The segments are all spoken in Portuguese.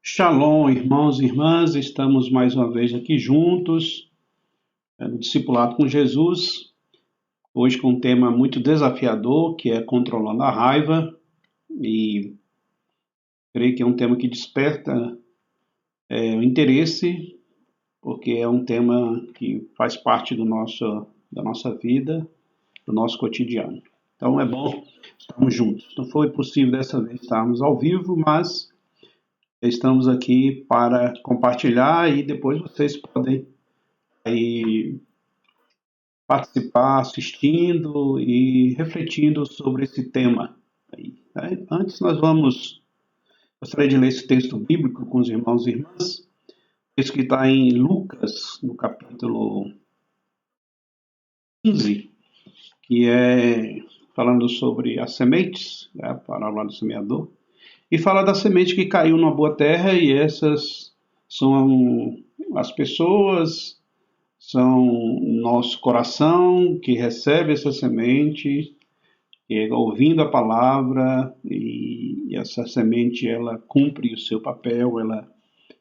Shalom, irmãos e irmãs, estamos mais uma vez aqui juntos, no Discipulado com Jesus, hoje com um tema muito desafiador, que é controlando a raiva, e creio que é um tema que desperta o interesse, porque é um tema que faz parte da nossa vida, do nosso cotidiano. Então é bom estarmos juntos. Não foi possível dessa vez estarmos ao vivo, mas estamos aqui para compartilhar e depois vocês podem aí participar assistindo e refletindo sobre esse tema. Antes gostaria de ler esse texto bíblico com os irmãos e irmãs, texto que está em Lucas, no capítulo 15, que é falando sobre as sementes, a parábola do semeador. E fala da semente que caiu numa boa terra, e essas são as pessoas, são nosso coração que recebe essa semente, ouvindo a palavra, e essa semente ela cumpre o seu papel, ela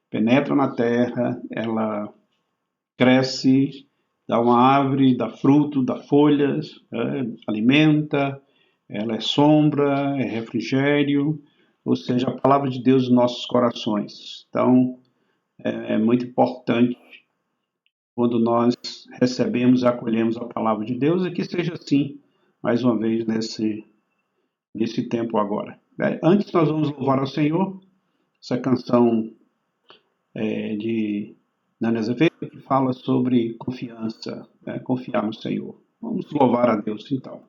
penetra na terra, ela cresce, dá uma árvore, dá fruto, dá folhas, alimenta, ela é sombra, é refrigério, ou seja, a palavra de Deus nos nossos corações. Então, é muito importante quando nós recebemos e acolhemos a palavra de Deus, e que seja assim, mais uma vez, nesse tempo agora. Antes nós vamos louvar ao Senhor, essa canção de Nani Azevedo, que fala sobre confiança, confiar no Senhor. Vamos louvar a Deus, então.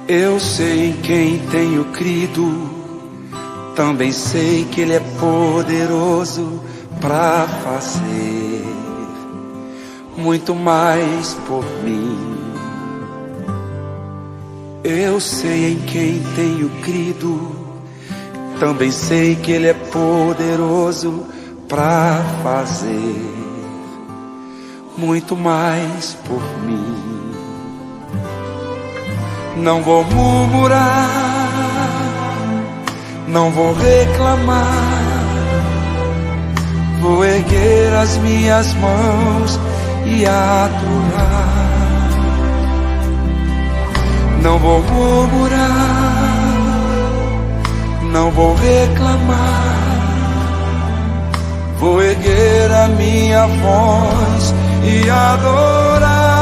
Eu sei em quem tenho crido, também sei que Ele é poderoso para fazer muito mais por mim. Eu sei em quem tenho crido, também sei que Ele é poderoso para fazer muito mais por mim. Não vou murmurar, não vou reclamar, vou erguer as minhas mãos e adorar. Não vou murmurar, não vou reclamar, vou erguer a minha voz e adorar.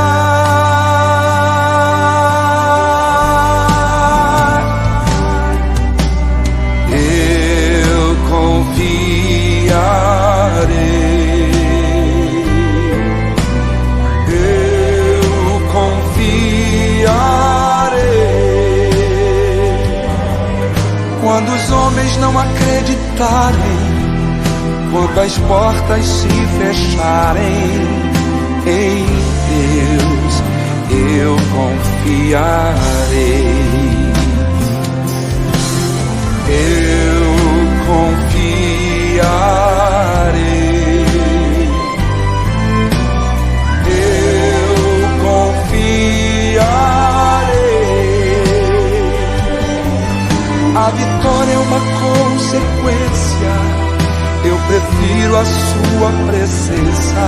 Quando os homens não acreditarem, quando as portas se fecharem, em Deus eu confiarei. Eu confiarei. Eu confiarei. A vitória é uma consequência, eu prefiro a sua presença.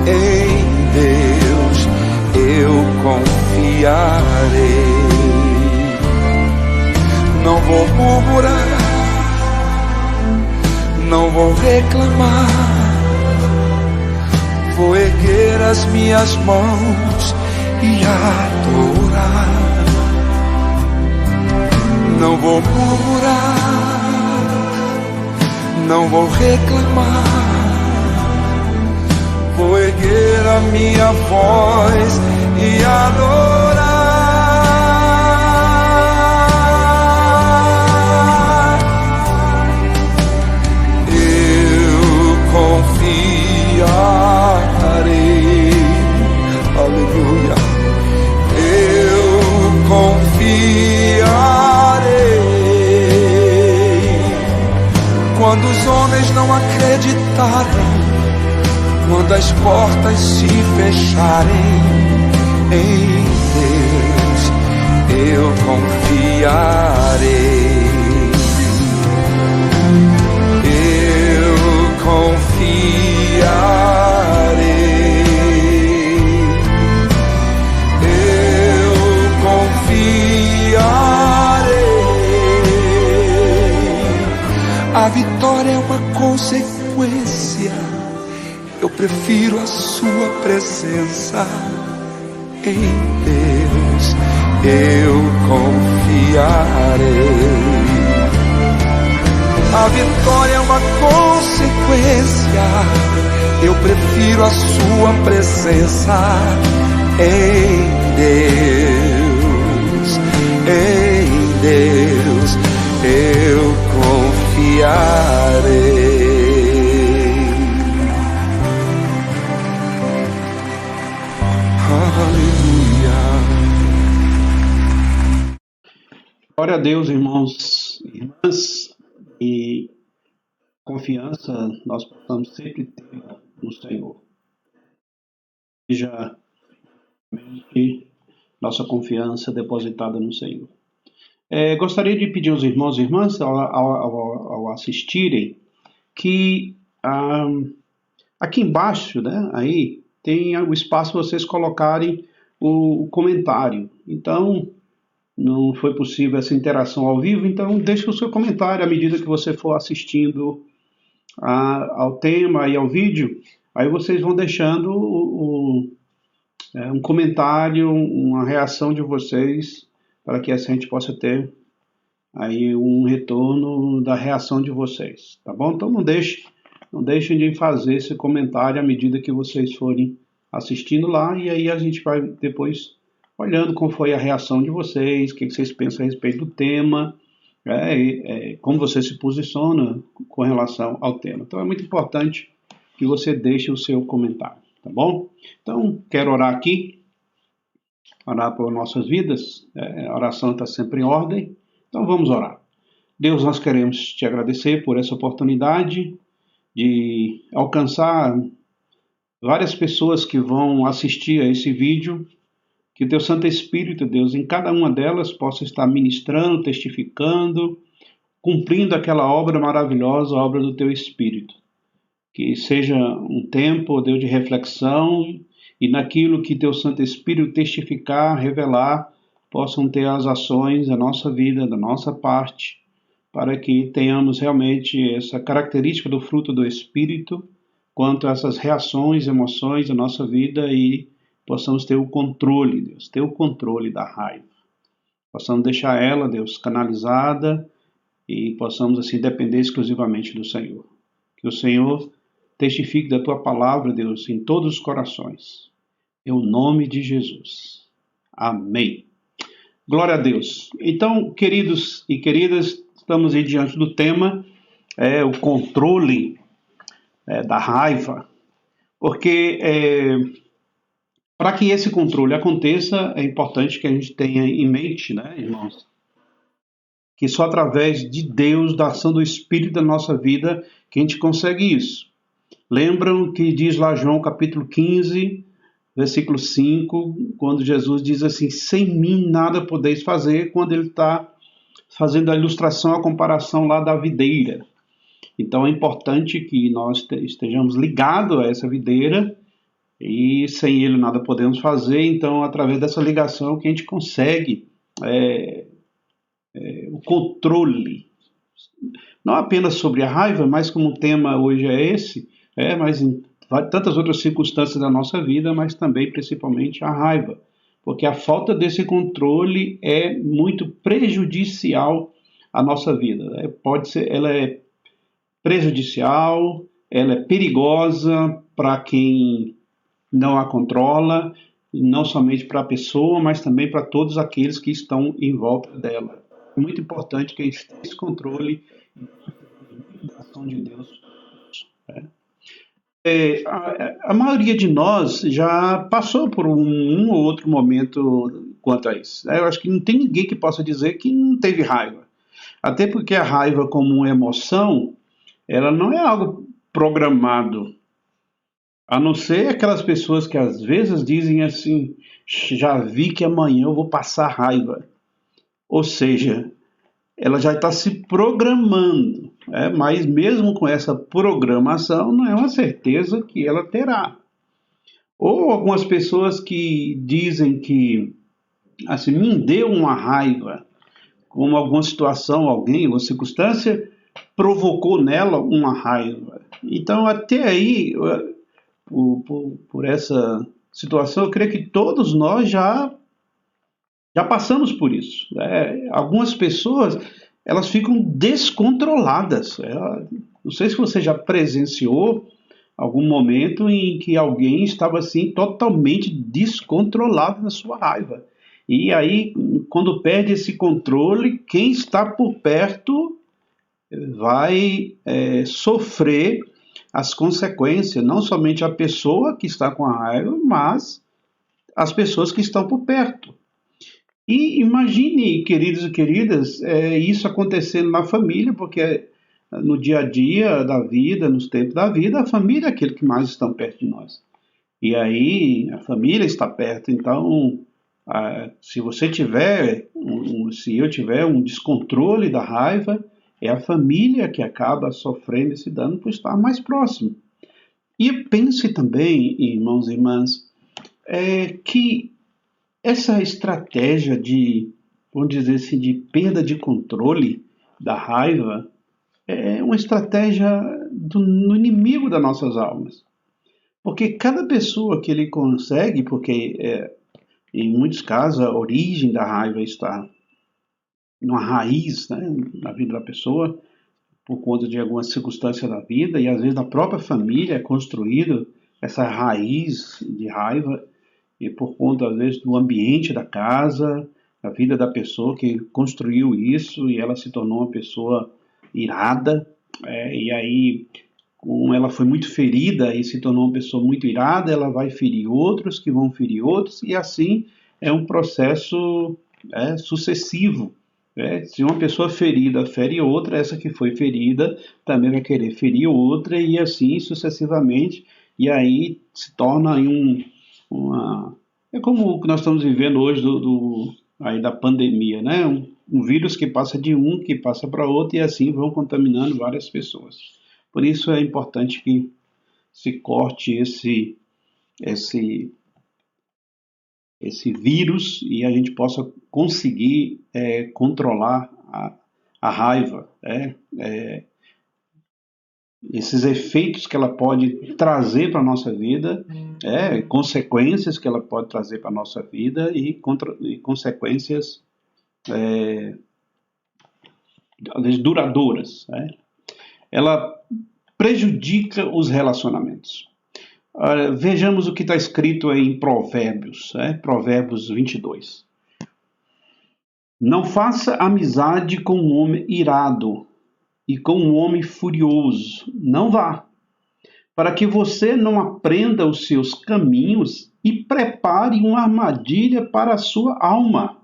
Em Deus eu confiarei. Não vou murmurar, não vou reclamar, vou erguer as minhas mãos e adorar. Não vou murmurar, não vou reclamar, vou erguer a minha voz e adorar. Eu confiarei, aleluia. Eu confiarei. Quando os homens eles não acreditarem, quando as portas se fecharem, em Deus eu confiarei. Eu confiarei. Eu confiarei. A vitória é uma consequência. Eu prefiro a sua presença. Em Deus eu confiarei. A vitória é uma consequência. Eu prefiro a sua presença. Em Deus eu confiarei. Aleluia. Glória a Deus, irmãos e irmãs, e confiança nós possamos sempre ter no Senhor. Seja nossa confiança depositada no Senhor. Gostaria de pedir aos irmãos e irmãs, ao assistirem, que aqui embaixo, né, aí, tem o espaço para vocês colocarem o comentário. Então, não foi possível essa interação ao vivo, então deixe o seu comentário à medida que você for assistindo ao tema e ao vídeo. Aí vocês vão deixando um comentário, uma reação de vocês, para que assim a gente possa ter aí um retorno da reação de vocês, tá bom? Então não deixem de fazer esse comentário à medida que vocês forem assistindo lá, e aí a gente vai depois olhando como foi a reação de vocês, o que vocês pensam a respeito do tema, como você se posiciona com relação ao tema. Então é muito importante que você deixe o seu comentário, tá bom? Então, quero orar aqui, orar por nossas vidas, a oração está sempre em ordem, então vamos orar. Deus, nós queremos te agradecer por essa oportunidade de alcançar várias pessoas que vão assistir a esse vídeo, que o teu Santo Espírito, Deus, em cada uma delas possa estar ministrando, testificando, cumprindo aquela obra maravilhosa, a obra do teu Espírito. Que seja um tempo, Deus, de reflexão, e naquilo que teu Santo Espírito testificar, revelar, possam ter as ações da nossa vida, da nossa parte, para que tenhamos realmente essa característica do fruto do Espírito, quanto a essas reações, emoções da nossa vida, e possamos ter o controle, Deus, ter o controle da raiva. Possamos deixar ela, Deus, canalizada, e possamos assim depender exclusivamente do Senhor. Que o Senhor testifique da tua palavra, Deus, em todos os corações. Em nome de Jesus. Amém. Glória a Deus. Então, queridos e queridas, estamos aí diante do tema, o controle da raiva, porque para que esse controle aconteça, é importante que a gente tenha em mente, né, irmãos, que só através de Deus, da ação do Espírito da nossa vida, que a gente consegue isso. Lembram que diz lá João capítulo 15, versículo 5, quando Jesus diz assim, sem mim nada podeis fazer, quando ele está fazendo a ilustração, a comparação lá da videira. Então é importante que nós estejamos ligados a essa videira, e sem ele nada podemos fazer. Então, através dessa ligação que a gente consegue o controle, não apenas sobre a raiva, mas como o tema hoje é esse, mas em tantas outras circunstâncias da nossa vida, mas também principalmente a raiva, porque a falta desse controle é muito prejudicial à nossa vida. Ela é prejudicial, ela é perigosa para quem não a controla, não somente para a pessoa, mas também para todos aqueles que estão em volta dela. É muito importante que a gente tenha esse controle da ação de Deus. A maioria de nós já passou por um ou outro momento quanto a isso. Eu acho que não tem ninguém que possa dizer que não teve raiva. Até porque a raiva como uma emoção, ela não é algo programado, a não ser aquelas pessoas que às vezes dizem assim, já vi que amanhã eu vou passar raiva. Ou seja, ela já está se programando, mas mesmo com essa programação, não é uma certeza que ela terá. Ou algumas pessoas que dizem que, assim, me deu uma raiva, como alguma situação, alguém, uma circunstância, provocou nela uma raiva. Então, até aí, por essa situação, eu creio que todos nós já passamos por isso. Algumas pessoas, elas ficam descontroladas. Não sei se você já presenciou algum momento em que alguém estava assim totalmente descontrolado na sua raiva. E aí, quando perde esse controle, quem está por perto vai sofrer as consequências, não somente a pessoa que está com a raiva, mas as pessoas que estão por perto. E imagine, queridos e queridas, isso acontecendo na família, porque no dia a dia da vida, nos tempos da vida, a família é aquele que mais está perto de nós. E aí a família está perto, então se você tiver, se eu tiver um descontrole da raiva, é a família que acaba sofrendo esse dano por estar mais próximo. E pense também, irmãos e irmãs, que essa estratégia de, vamos dizer assim, de perda de controle da raiva é uma estratégia no inimigo das nossas almas. Porque cada pessoa que ele consegue, porque em muitos casos a origem da raiva está numa raiz, né, na vida da pessoa, por conta de alguma circunstância da vida, e às vezes da própria família é construído essa raiz de raiva, e por conta, às vezes, do ambiente da casa, da vida da pessoa que construiu isso, e ela se tornou uma pessoa irada, e aí, como ela foi muito ferida e se tornou uma pessoa muito irada, ela vai ferir outros, que vão ferir outros, e assim é um processo sucessivo. Se uma pessoa ferida fere outra, essa que foi ferida também vai querer ferir outra, e assim sucessivamente, e aí se torna é como o que nós estamos vivendo hoje aí da pandemia, né? Um vírus que passa de um, que passa para outro, e assim vão contaminando várias pessoas. Por isso é importante que se corte esse vírus e a gente possa conseguir controlar a raiva, esses efeitos que ela pode trazer para a nossa vida, consequências que ela pode trazer para a nossa vida e consequências às vezes duradouras. Ela prejudica os relacionamentos. Vejamos o que está escrito aí em Provérbios, Provérbios 22. Não faça amizade com um homem irado e com um homem furioso. Não vá, para que você não aprenda os seus caminhos e prepare uma armadilha para a sua alma.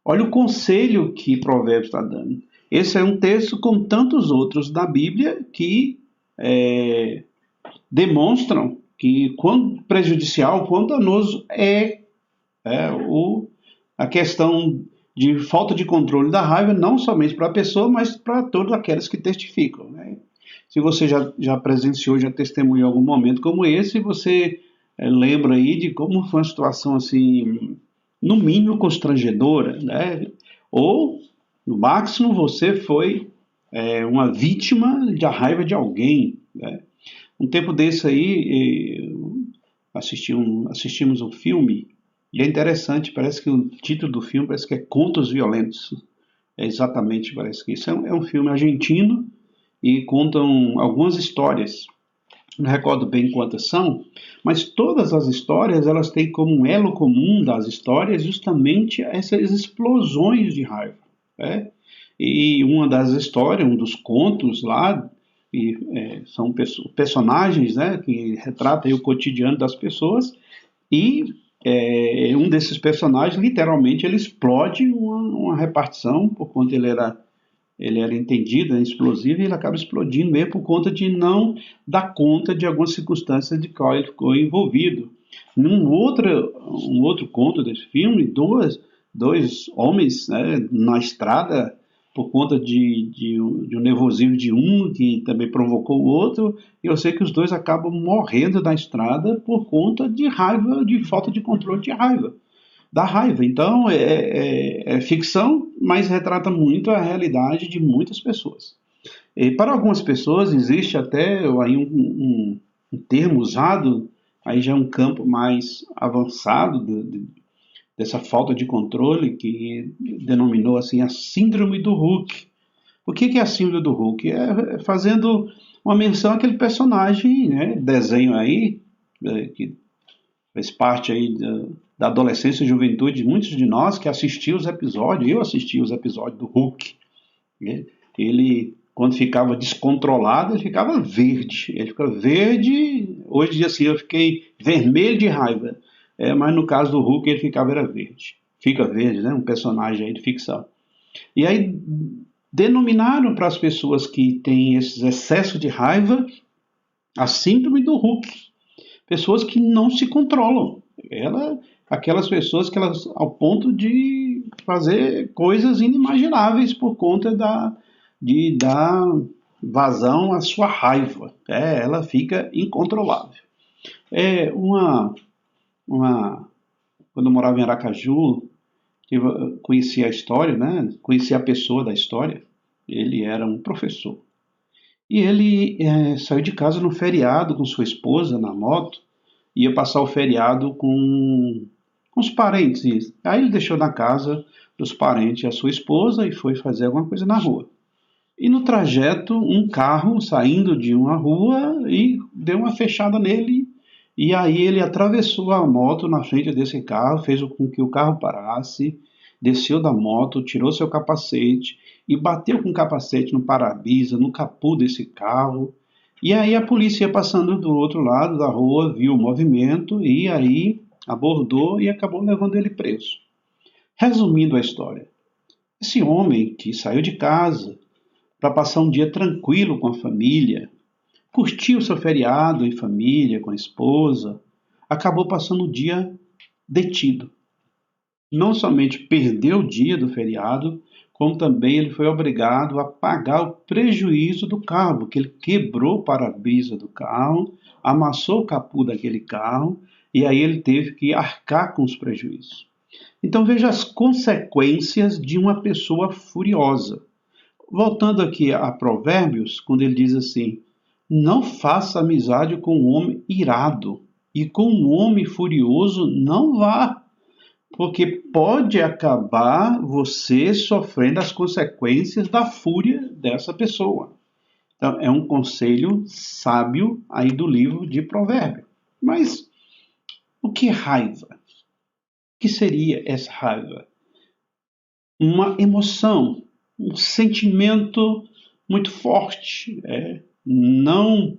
Olha o conselho que Provérbios está dando. Esse é um texto, como tantos outros da Bíblia, que demonstram que quão prejudicial, quão danoso a questão de falta de controle da raiva, não somente para a pessoa, mas para todos aqueles que testificam. Se você já presenciou, já testemunhou algum momento como esse, você lembra aí de como foi uma situação assim, no mínimo constrangedora, ou no máximo você foi uma vítima da raiva de alguém. Um tempo desse aí, assistimos um filme, e é interessante, parece que o título do filme parece que é Contos Violentos. Exatamente, parece que isso é um filme argentino e contam algumas histórias. Não recordo bem quantas são, mas todas as histórias elas têm como um elo comum das histórias justamente essas explosões de raiva. E uma das histórias, um dos contos lá, são personagens que retratam o cotidiano das pessoas, e um desses personagens literalmente ele explode uma repartição, por conta ele era ele era entendido, explosivo, e ele acaba explodindo mesmo por conta de não dar conta de algumas circunstâncias de qual ele ficou envolvido. Um outro conto desse filme, dois homens, né, na estrada, por conta de um nervosismo de um, que também provocou o outro, e eu sei que os dois acabam morrendo na estrada por conta de raiva, de falta de controle de raiva, da raiva. Então, é ficção, mas retrata muito a realidade de muitas pessoas. E para algumas pessoas existe até aí um termo usado, aí já é um campo mais avançado dessa falta de controle, que denominou assim a síndrome do Hulk. O que é a síndrome do Hulk? É fazendo uma menção àquele personagem, né, desenho aí, que fez parte aí da adolescência e juventude de muitos de nós que assistiu os episódios. Eu assisti os episódios do Hulk. Ele, quando ficava descontrolado, ele ficava verde. Ele fica verde. Hoje, dia assim, eu fiquei vermelho de raiva. Mas no caso do Hulk, ele era verde. Fica verde, né? Um personagem aí de ficção. E aí denominaram para as pessoas que têm esses excessos de raiva a síndrome do Hulk. Pessoas que não se controlam. Aquelas pessoas que elas, ao ponto de fazer coisas inimagináveis por conta de dar vazão à sua raiva. Ela fica incontrolável. Quando eu morava em Aracaju, eu conhecia a história, né? Conhecia a pessoa da história. Ele era um professor. E ele saiu de casa no feriado com sua esposa na moto, ia passar o feriado com os parentes. Aí ele deixou na casa dos parentes a sua esposa e foi fazer alguma coisa na rua. E no trajeto, um carro saindo de uma rua e deu uma fechada nele. E aí ele atravessou a moto na frente desse carro, fez com que o carro parasse, desceu da moto, tirou seu capacete e bateu com o capacete no para-brisa, no capô desse carro. E aí a polícia ia passando do outro lado da rua, viu o movimento e aí abordou e acabou levando ele preso. Resumindo a história, esse homem que saiu de casa para passar um dia tranquilo com a família, curtiu o seu feriado em família, com a esposa, acabou passando o dia detido. Não somente perdeu o dia do feriado, como também ele foi obrigado a pagar o prejuízo do carro, porque ele quebrou o para-brisa do carro, amassou o capô daquele carro, e aí ele teve que arcar com os prejuízos. Então veja as consequências de uma pessoa furiosa. Voltando aqui a Provérbios, quando ele diz assim: não faça amizade com um homem irado, e com um homem furioso não vá, porque pode acabar você sofrendo as consequências da fúria dessa pessoa. Então, é um conselho sábio aí do livro de Provérbios. Mas o que é raiva? O que seria essa raiva? Uma emoção, um sentimento muito forte. Não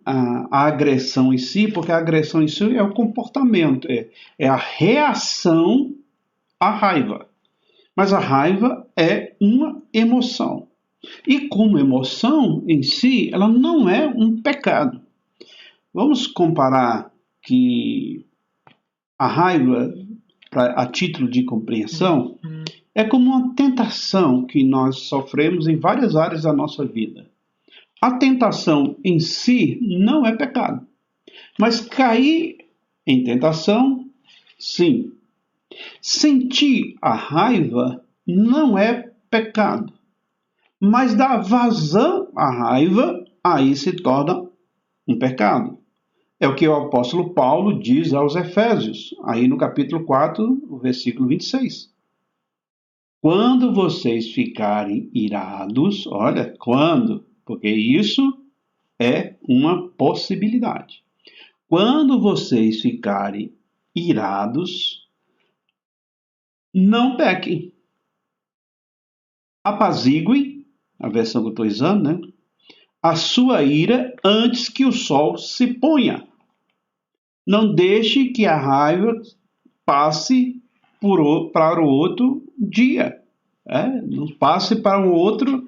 a agressão em si, porque a agressão em si é o comportamento, é a reação à raiva. Mas a raiva é uma emoção. E como emoção em si, ela não é um pecado. Vamos comparar que a raiva, a título de compreensão, é como uma tentação que nós sofremos em várias áreas da nossa vida. A tentação em si não é pecado, mas cair em tentação, sim. Sentir a raiva não é pecado, mas dar vazão à raiva, aí se torna um pecado. É o que o apóstolo Paulo diz aos Efésios, aí no capítulo 4, o versículo 26. Quando vocês ficarem irados, olha, quando? Porque isso é uma possibilidade. Quando vocês ficarem irados, não pequem. Apazigue, a versão que eu estou usando, né? A sua ira antes que o sol se ponha. Não deixe que a raiva passe para o outro dia. Não passe para um outro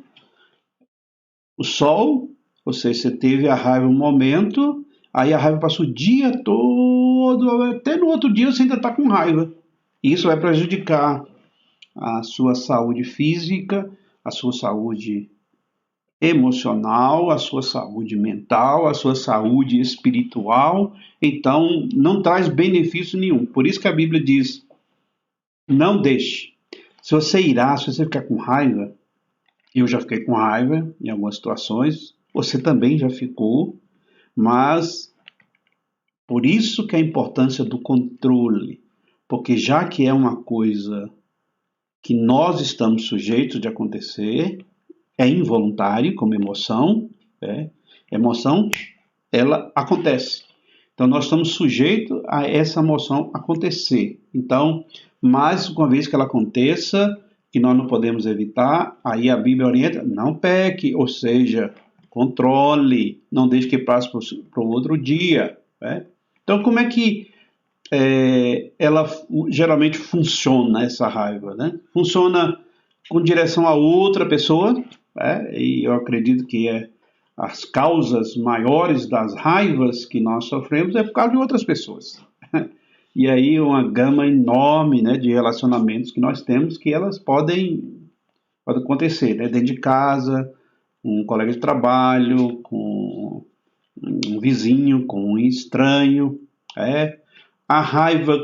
o sol, ou seja, você teve a raiva um momento, aí a raiva passou o dia todo, até no outro dia você ainda está com raiva. Isso vai prejudicar a sua saúde física, a sua saúde emocional, a sua saúde mental, a sua saúde espiritual. Então, não traz benefício nenhum. Por isso que a Bíblia diz: não deixe. Se você irá, se você ficar com raiva, eu já fiquei com raiva em algumas situações, você também já ficou, mas por isso que a importância do controle, porque já que é uma coisa que nós estamos sujeitos de acontecer, é involuntário, como emoção, emoção, ela acontece. Então, nós estamos sujeitos a essa emoção acontecer. Então, mais uma vez que ela aconteça, que nós não podemos evitar, aí a Bíblia orienta, não peque, ou seja, controle, não deixe que passe para o outro dia. Então, como é que ela geralmente funciona, essa raiva? Funciona com direção a outra pessoa, e eu acredito que as causas maiores das raivas que nós sofremos é por causa de outras pessoas. E aí uma gama enorme, de relacionamentos que nós temos, que elas podem acontecer, dentro de casa, com um colega de trabalho, com um vizinho, com um estranho. A raiva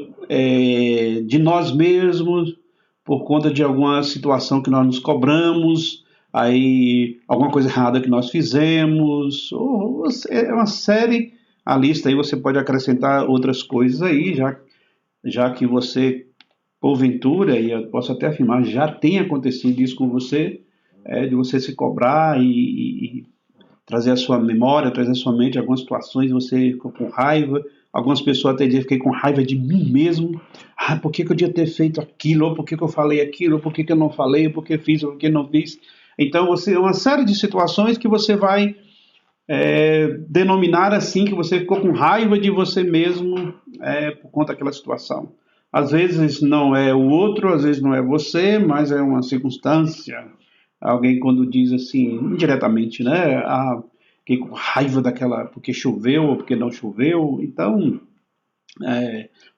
de nós mesmos, por conta de alguma situação que nós nos cobramos, aí alguma coisa errada que nós fizemos, ou é uma série, a lista aí você pode acrescentar outras coisas aí, já que você, porventura, e eu posso até afirmar, já tem acontecido isso com você, de você se cobrar e trazer a sua memória, trazer a sua mente algumas situações, você ficou com raiva. Algumas pessoas até dizem, fiquei com raiva de mim mesmo. Por que eu devia ter feito aquilo? Ou por que eu falei aquilo? Ou por que eu não falei? Ou por que fiz? Ou por que não fiz? Então, uma série de situações que você vai denominar assim, que você ficou com raiva de você mesmo por conta daquela situação. Às vezes não é o outro, às vezes não é você, mas é uma circunstância. Alguém quando diz assim, indiretamente, fiquei com raiva daquela, porque choveu ou porque não choveu. Então,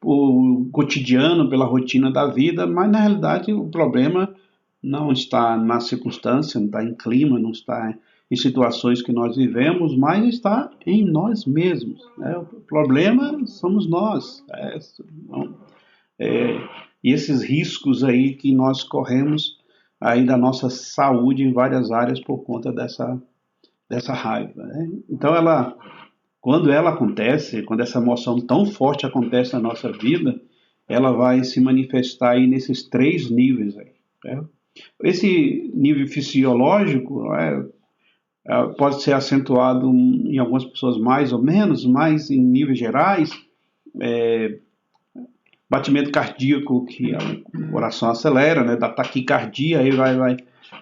o cotidiano, pela rotina da vida, mas na realidade o problema não está na circunstância, não está em clima, não está em situações que nós vivemos, mas está em nós mesmos. O problema somos nós. E esses riscos aí que nós corremos aí da nossa saúde em várias áreas por conta dessa raiva. Então, quando ela acontece, quando essa emoção tão forte acontece na nossa vida, ela vai se manifestar aí nesses 3 níveis aí. Esse nível fisiológico pode ser acentuado em algumas pessoas mais ou menos, mas em níveis gerais, batimento cardíaco, que o coração acelera, da taquicardia, aí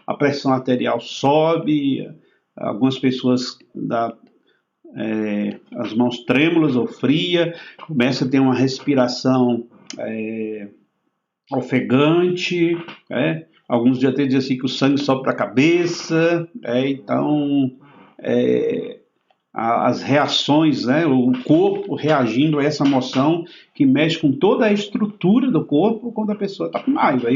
a pressão arterial sobe, algumas pessoas as mãos trêmulas ou fria, começa a ter uma respiração ofegante, alguns já até dizem assim que o sangue sobe para a cabeça, então as reações, o corpo reagindo a essa emoção que mexe com toda a estrutura do corpo quando a pessoa está com raiva.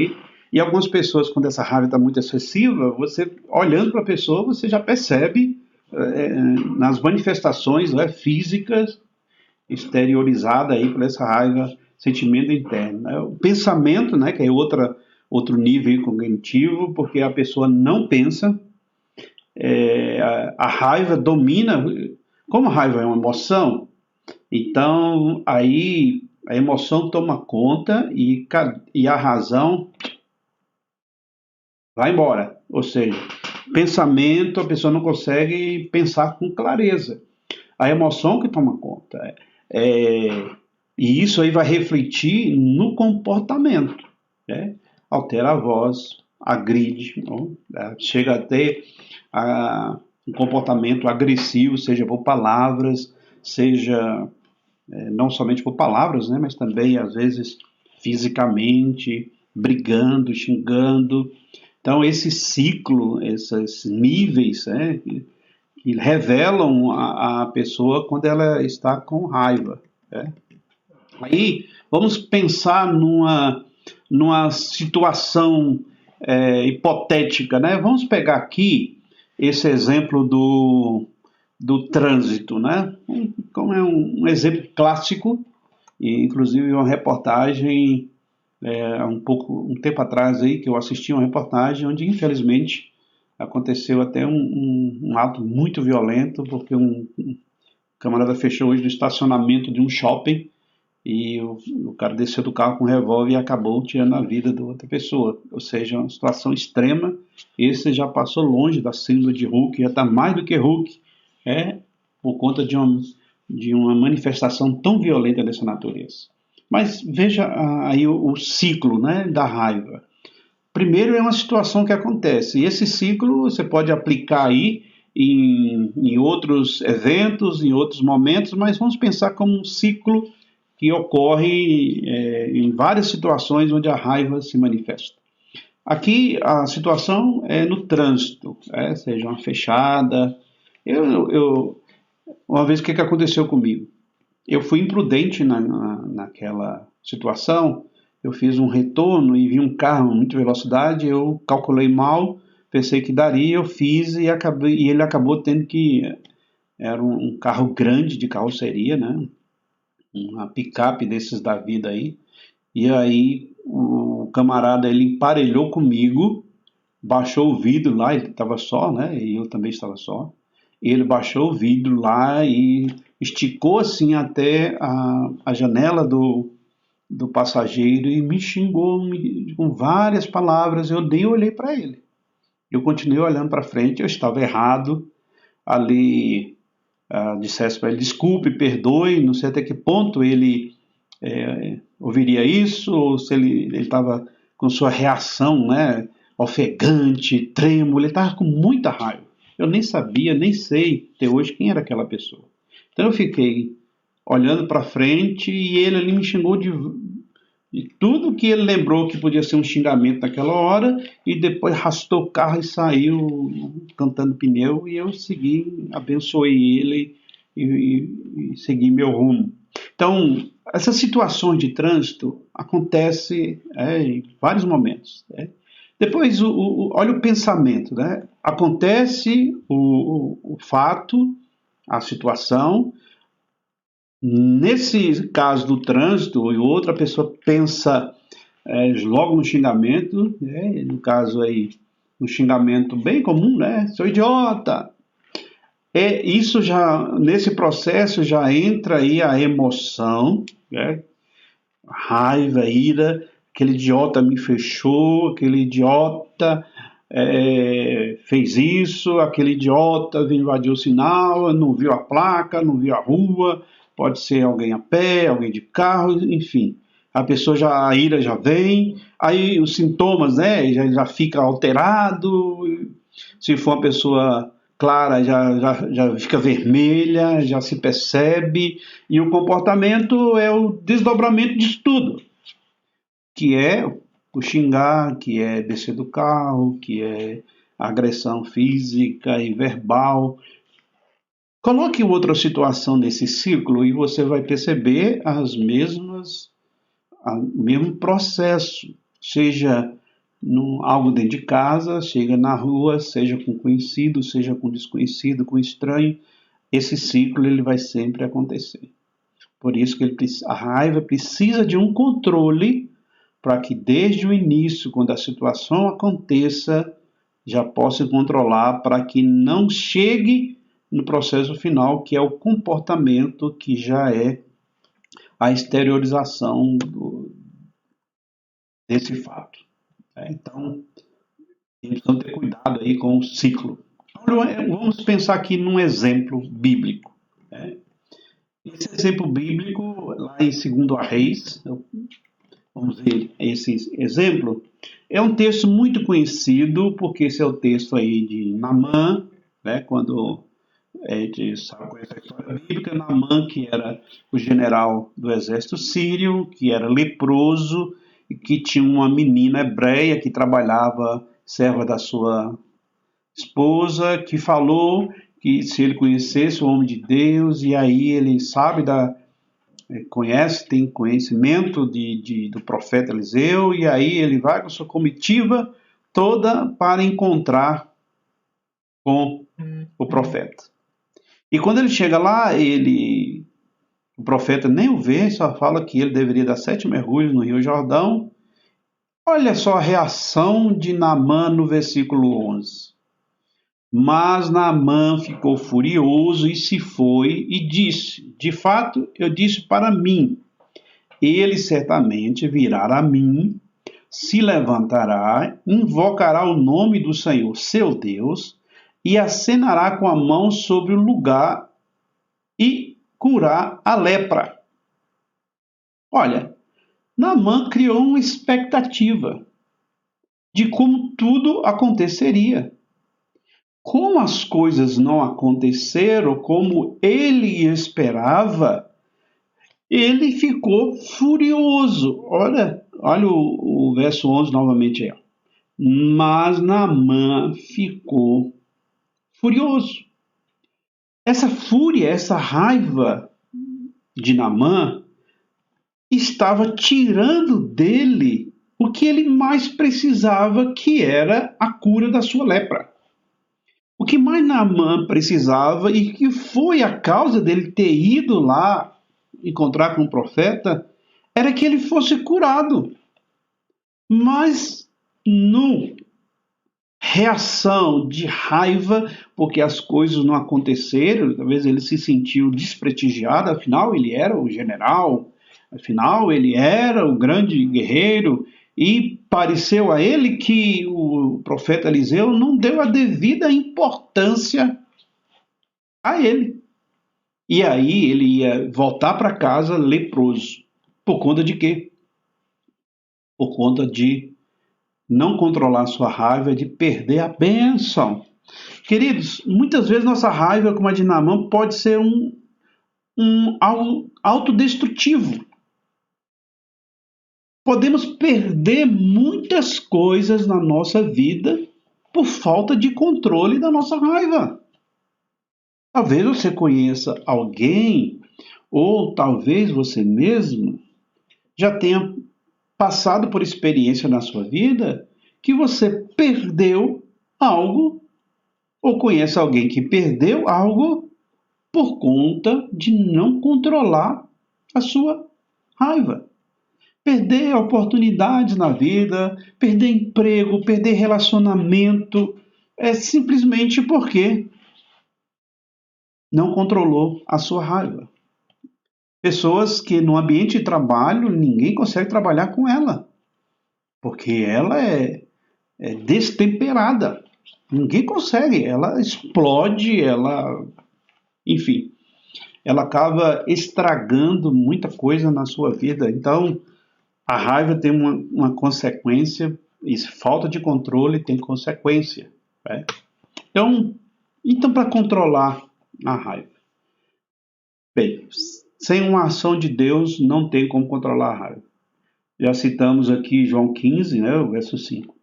E algumas pessoas, quando essa raiva está muito excessiva, você olhando para a pessoa, você já percebe nas manifestações físicas exteriorizadas aí por essa raiva, sentimento interno. O pensamento, que é outro nível cognitivo, porque a pessoa não pensa, a raiva domina. Como a raiva é uma emoção, então aí a emoção toma conta e a razão vai embora. Ou seja, pensamento, a pessoa não consegue pensar com clareza. A emoção que toma conta. E isso aí vai refletir no comportamento. Altera a voz, agride, chega a ter um comportamento agressivo, seja por palavras, seja não somente por palavras, mas também às vezes fisicamente, brigando, xingando. Então, esse ciclo, esses níveis, que revelam a pessoa quando ela está com raiva. Né? Aí, vamos pensar numa situação hipotética. Né? Vamos pegar aqui esse exemplo do trânsito. Né? Como é um exemplo clássico, e inclusive uma reportagem um tempo atrás aí que eu assisti uma reportagem onde infelizmente aconteceu até um ato muito violento porque um camarada fechou hoje no estacionamento de um shopping e o cara desceu do carro com um revólver e acabou tirando a vida da outra pessoa, ou seja, uma situação extrema. Esse já passou longe da síndrome de Hulk, já está mais do que Hulk, por conta de uma manifestação tão violenta dessa natureza. Mas veja aí o ciclo, né, da raiva. Primeiro é uma situação que acontece, e esse ciclo você pode aplicar aí em outros eventos, em outros momentos, mas vamos pensar como um ciclo que ocorre em várias situações onde a raiva se manifesta. Aqui a situação é no trânsito, seja uma fechada. Uma vez o que aconteceu comigo? Eu fui imprudente naquela situação, eu fiz um retorno e vi um carro em muita velocidade, eu calculei mal, pensei que daria, eu fiz e ele acabou tendo que... Era um carro grande de carroceria, né? Uma picape desses da vida aí, e aí o camarada ele emparelhou comigo, baixou o vidro lá, ele estava só, né? E eu também estava só. Ele baixou o vidro lá e esticou assim até a janela do passageiro e me xingou com várias palavras. Eu nem olhei para ele. Eu continuei olhando para frente, eu estava errado. Ali dissesse para ele, desculpe, perdoe, não sei até que ponto ele ouviria isso, ou se ele estava com sua reação, né, ofegante, trêmulo, ele estava com muita raiva. Eu nem sabia, nem sei até hoje quem era aquela pessoa. Então eu fiquei olhando para frente e ele ali me xingou de tudo que ele lembrou que podia ser um xingamento naquela hora e depois arrastou o carro e saiu cantando pneu e eu segui, abençoei ele e segui meu rumo. Então, essas situações de trânsito acontecem em vários momentos. Depois, olha o pensamento, né? Acontece o fato, a situação. Nesse caso do trânsito, e outra pessoa pensa logo no xingamento, no caso aí, um xingamento bem comum, né? Seu idiota! Isso já, nesse processo já entra aí a emoção, né? Raiva, ira, aquele idiota me fechou, aquele idiota fez isso, aquele idiota invadiu o sinal, não viu a placa, não viu a rua, pode ser alguém a pé, alguém de carro, enfim. A ira já vem, aí os sintomas, né, já fica alterado, se for uma pessoa clara, já fica vermelha, já se percebe, e o comportamento é o desdobramento disso tudo, que é o xingar, que é descer do carro, que é agressão física e verbal. Coloque outra situação nesse ciclo e você vai perceber o mesmo processo, seja algo dentro de casa, seja na rua, seja com conhecido, seja com desconhecido, com estranho. Esse ciclo ele vai sempre acontecer. Por isso que a raiva precisa de um controle para que desde o início, quando a situação aconteça, já possa controlar para que não chegue no processo final, que é o comportamento, que já é a exteriorização desse fato. Então, precisamos ter cuidado aí com o ciclo. Vamos pensar aqui num exemplo bíblico. Esse exemplo bíblico, lá em 2 Reis, vamos ver esse exemplo, é um texto muito conhecido, porque esse é o texto aí de Naamã, né, quando a gente sabe com essa história bíblica, Naamã, que era o general do exército sírio, que era leproso, e que tinha uma menina hebreia que trabalhava serva da sua esposa, que falou que se ele conhecesse o homem de Deus, e aí ele sabe tem conhecimento do profeta Eliseu, e aí ele vai com sua comitiva toda para encontrar com o profeta. E quando ele chega lá, o profeta nem o vê, só fala que ele deveria dar 7 mergulhos no Rio Jordão. Olha só a reação de Naamã no versículo 11. Mas Naamã ficou furioso e se foi e disse: de fato, eu disse para mim, ele certamente virá a mim, se levantará, invocará o nome do Senhor, seu Deus, e acenará com a mão sobre o lugar e curar a lepra. Olha, Naamã criou uma expectativa de como tudo aconteceria. Como as coisas não aconteceram como ele esperava, ele ficou furioso. Olha o verso 11 novamente aí. Mas Naamã ficou furioso. Essa fúria, essa raiva de Naamã estava tirando dele o que ele mais precisava, que era a cura da sua lepra. O que mais Naamã precisava, e que foi a causa dele ter ido lá encontrar com o profeta, era que ele fosse curado. Mas, no reação de raiva, porque as coisas não aconteceram, talvez ele se sentiu desprestigiado, afinal ele era o general, afinal ele era o grande guerreiro, e pareceu a ele que o profeta Eliseu não deu a devida importância a ele. E aí ele ia voltar para casa leproso. Por conta de quê? Por conta de não controlar sua raiva, de perder a bênção. Queridos, muitas vezes nossa raiva, como a de Naamã, pode ser algo autodestrutivo. Podemos perder muitas coisas na nossa vida por falta de controle da nossa raiva. Talvez você conheça alguém, ou talvez você mesmo já tenha passado por experiência na sua vida que você perdeu algo, ou conhece alguém que perdeu algo por conta de não controlar a sua raiva. Perder oportunidades na vida, perder emprego, perder relacionamento, é simplesmente porque não controlou a sua raiva. Pessoas que no ambiente de trabalho ninguém consegue trabalhar com ela, porque ela é destemperada. Ninguém consegue, ela explode, enfim, ela acaba estragando muita coisa na sua vida. Então, a raiva tem uma consequência, e falta de controle tem consequência. Né? Então para controlar a raiva, bem, sem uma ação de Deus não tem como controlar a raiva. Já citamos aqui João 15, né, o verso 5.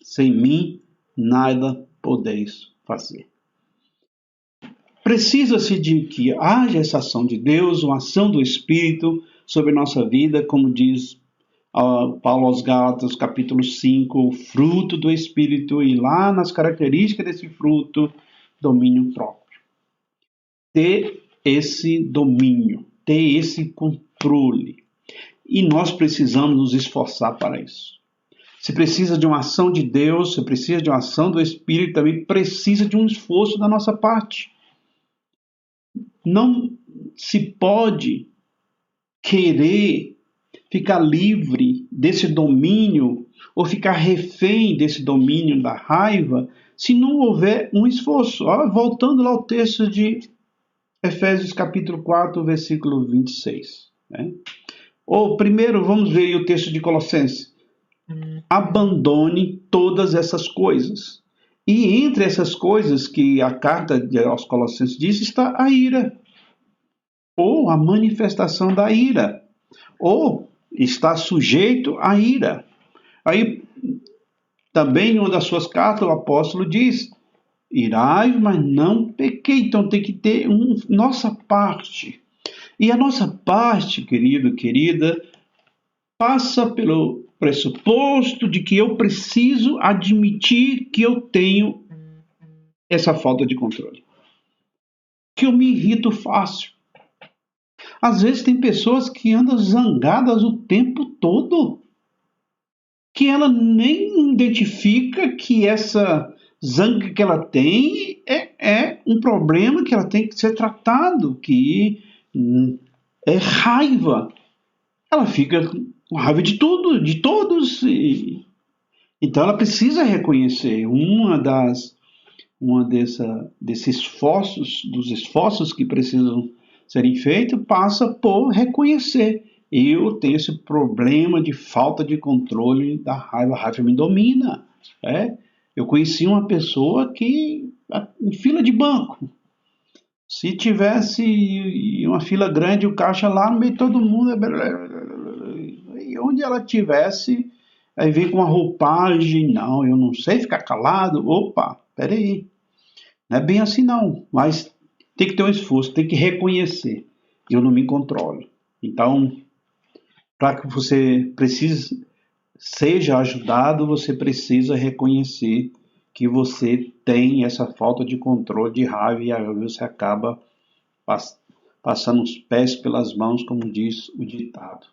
Sem mim nada podeis fazer. Precisa-se de que haja essa ação de Deus, uma ação do Espírito sobre nossa vida, como diz Paulo aos Gálatas, capítulo 5, o fruto do Espírito, e lá nas características desse fruto, domínio próprio. Ter esse domínio, ter esse controle. E nós precisamos nos esforçar para isso. Se precisa de uma ação de Deus, se precisa de uma ação do Espírito, também precisa de um esforço da nossa parte. Não se pode querer ficar livre desse domínio ou ficar refém desse domínio da raiva se não houver um esforço. Voltando lá ao texto de Efésios capítulo 4, versículo 26. Né? Ou primeiro vamos ver o texto de Colossenses. Abandone todas essas coisas. E entre essas coisas que a carta aos Colossenses diz está a ira, ou a manifestação da ira, ou está sujeito à ira. Aí Também em uma das suas cartas, o apóstolo diz: irai, mas não pequei. Então tem que ter nossa parte. E a nossa parte, querido, querida, passa pelo pressuposto de que eu preciso admitir que eu tenho essa falta de controle. Que eu me irrito fácil. Às vezes tem pessoas que andam zangadas o tempo todo, que ela nem identifica que essa zanga que ela tem é um problema que ela tem que ser tratado, que é raiva. Ela fica com raiva de tudo, de todos. Então ela precisa reconhecer desses esforços, dos esforços que precisam serem feitos, passa por reconhecer. Eu tenho esse problema de falta de controle da raiva. A raiva me domina. Eu conheci uma pessoa que, em fila de banco, se tivesse uma fila grande, o caixa lá no meio de todo mundo, e onde ela tivesse, aí vem com uma roupagem, não, eu não sei ficar calado. Opa, peraí, não é bem assim não, mas tem que ter um esforço, tem que reconhecer, eu não me controlo. Então, para que você seja ajudado, você precisa reconhecer que você tem essa falta de controle de raiva, e aí você acaba passando os pés pelas mãos, como diz o ditado.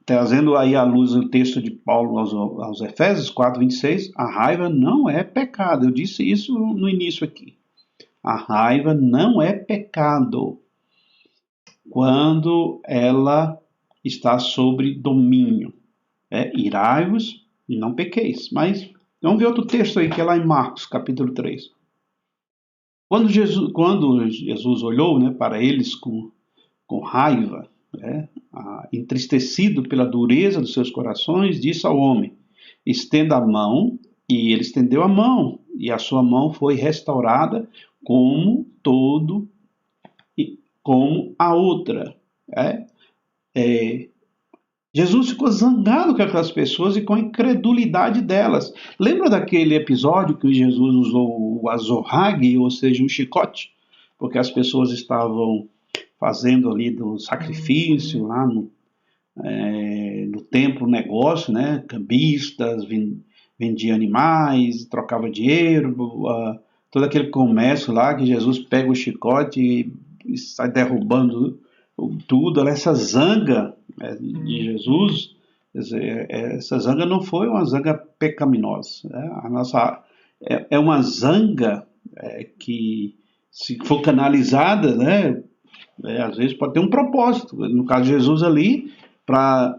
Trazendo aí à luz o texto de Paulo aos Efésios 4:26, a raiva não é pecado. Eu disse isso no início aqui. A raiva não é pecado quando ela está sobre domínio. Irai-vos e não pequeis. Mas vamos ver outro texto aí, que é lá em Marcos, capítulo 3. Quando Jesus olhou, para eles com raiva, entristecido pela dureza dos seus corações, disse ao homem: estenda a mão. E ele estendeu a mão, e a sua mão foi restaurada como a outra. Jesus ficou zangado com aquelas pessoas e com a incredulidade delas. Lembra daquele episódio que Jesus usou o azorrague, ou seja, um chicote? Porque as pessoas estavam fazendo ali do sacrifício lá no templo, negócio, cambistas, vendia animais, trocava dinheiro, todo aquele comércio lá que Jesus pega o chicote e sai derrubando tudo. Essa zanga de Jesus, essa zanga não foi uma zanga pecaminosa. É uma zanga que, se for canalizada, às vezes pode ter um propósito. No caso de Jesus ali, para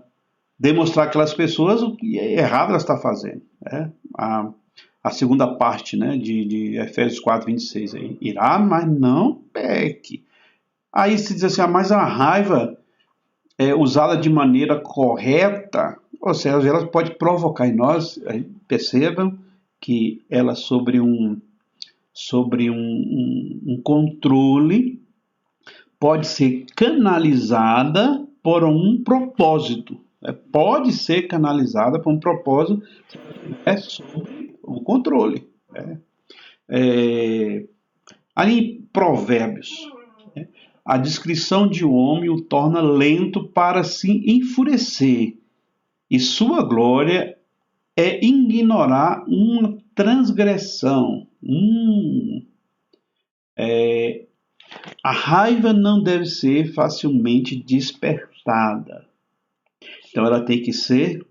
demonstrar aquelas pessoas o que é errado elas estão fazendo. A segunda parte de Efésios 4:26, irá, mas não peque. Aí se diz assim, mas a raiva usada de maneira correta, ou seja, ela pode provocar em nós, percebam que ela sobre um controle pode ser canalizada por um propósito. Pode ser canalizada por um propósito, sobre o controle. Ali em Provérbios, a descrição de um homem o torna lento para se enfurecer, e sua glória é ignorar uma transgressão. A raiva não deve ser facilmente despertada. Então ela tem que ser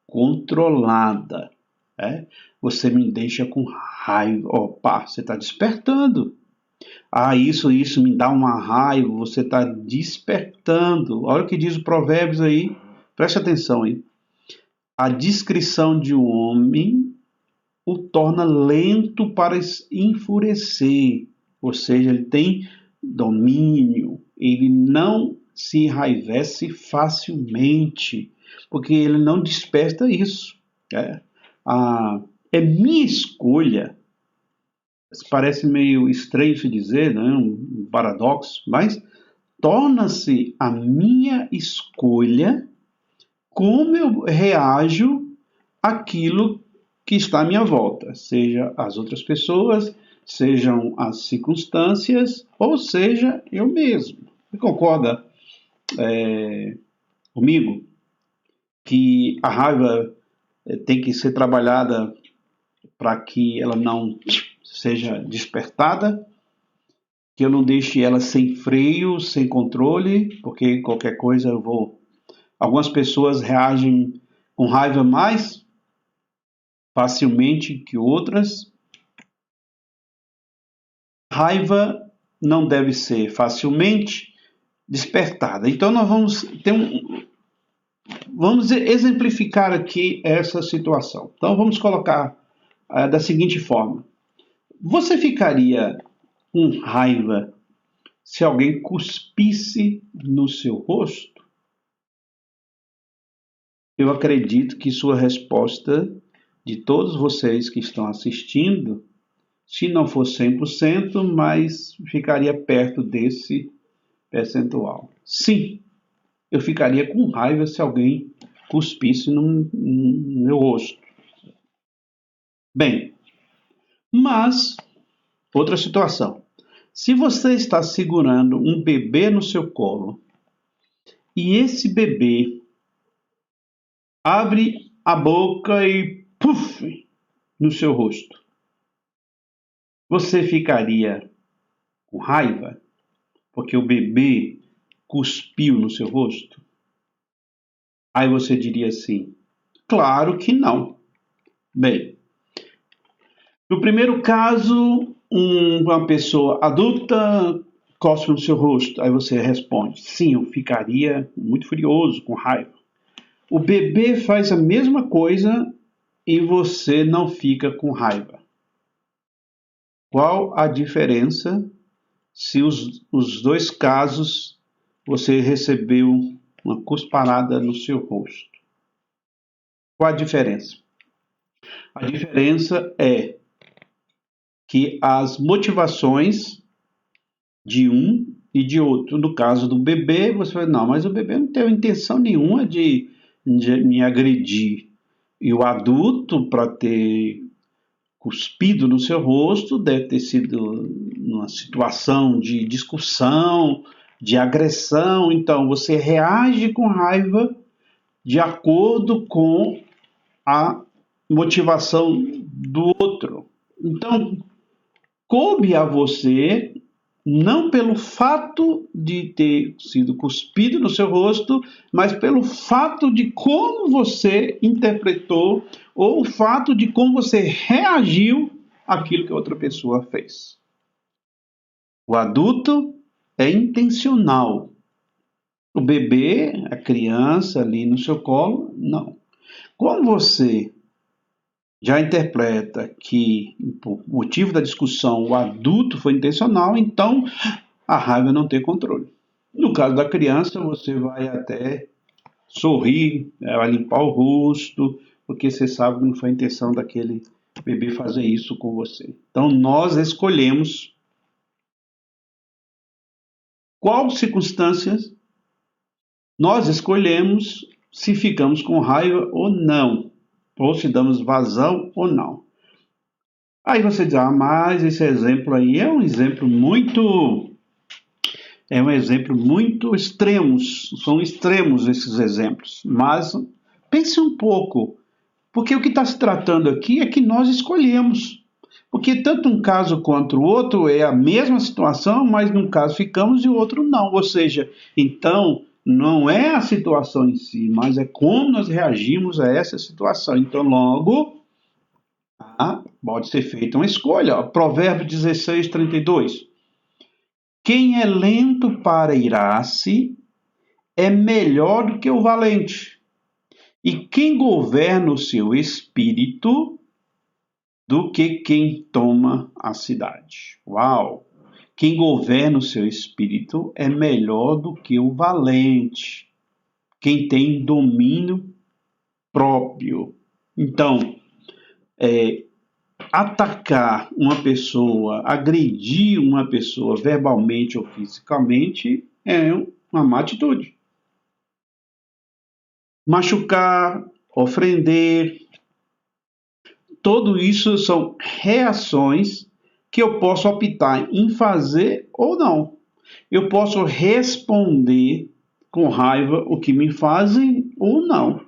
controlada. Você me deixa com raiva. Opa, você está despertando. Isso me dá uma raiva. Você está despertando. Olha o que diz o Provérbios aí. Preste atenção aí. A discrição de um homem o torna lento para enfurecer. Ou seja, ele tem domínio. Ele não se enraivece facilmente, porque ele não desperta isso. É minha escolha. Parece meio estranho se dizer, um paradoxo, mas torna-se a minha escolha como eu reajo aquilo que está à minha volta, seja as outras pessoas, sejam as circunstâncias, ou seja eu mesmo. Você concorda comigo que a raiva tem que ser trabalhada para que ela não seja despertada, que eu não deixe ela sem freio, sem controle, porque qualquer coisa eu vou. Algumas pessoas reagem com raiva mais facilmente que outras. Raiva não deve ser facilmente despertada. Então nós vamos exemplificar aqui essa situação. Então vamos colocar da seguinte forma: você ficaria com raiva se alguém cuspisse no seu rosto? Eu acredito que sua resposta, de todos vocês que estão assistindo, se não for 100%, mas ficaria perto desse percentual. Sim, eu ficaria com raiva se alguém cuspisse no meu rosto. Bem, mas, outra situação. Se você está segurando um bebê no seu colo e esse bebê abre a boca e puf no seu rosto, você ficaria com raiva porque o bebê cuspiu no seu rosto? Aí você diria assim: claro que não. Bem, no primeiro caso, uma pessoa adulta cospe no seu rosto. Aí você responde: sim, eu ficaria muito furioso, com raiva. O bebê faz a mesma coisa e você não fica com raiva. Qual a diferença se os dois casos você recebeu uma cusparada no seu rosto? Qual a diferença? A diferença é que as motivações de um e de outro. No caso do bebê, você fala, não, mas o bebê não tem intenção nenhuma de me agredir. E o adulto, para ter cuspido no seu rosto, deve ter sido numa situação de discussão, de agressão. Então, você reage com raiva de acordo com a motivação do outro. Então, coube a você, não pelo fato de ter sido cuspido no seu rosto, mas pelo fato de como você interpretou ou o fato de como você reagiu àquilo que a outra pessoa fez. O adulto é intencional. O bebê, a criança ali no seu colo, não. Como você já interpreta que, por motivo da discussão, o adulto foi intencional, então a raiva não tem controle. No caso da criança, você vai até sorrir, vai limpar o rosto, porque você sabe que não foi a intenção daquele bebê fazer isso com você. Então nós escolhemos qual circunstâncias nós escolhemos se ficamos com raiva ou não, ou se damos vazão ou não. Aí você diz, mas esse exemplo aí é um exemplo muito extremo, são extremos esses exemplos, mas pense um pouco, porque o que está se tratando aqui é que nós escolhemos, porque tanto um caso quanto o outro é a mesma situação, mas num caso ficamos e o outro não, ou seja, então não é a situação em si, mas é como nós reagimos a essa situação. Então logo pode ser feita uma escolha. Provérbio 16:32. Quem é lento para irar-se é melhor do que o valente, e quem governa o seu espírito do que quem toma a cidade. Uau! Quem governa o seu espírito é melhor do que o valente, quem tem domínio próprio. Então, atacar uma pessoa, agredir uma pessoa verbalmente ou fisicamente é uma má atitude. Machucar, ofender, tudo isso são reações que eu posso optar em fazer ou não. Eu posso responder com raiva o que me fazem ou não.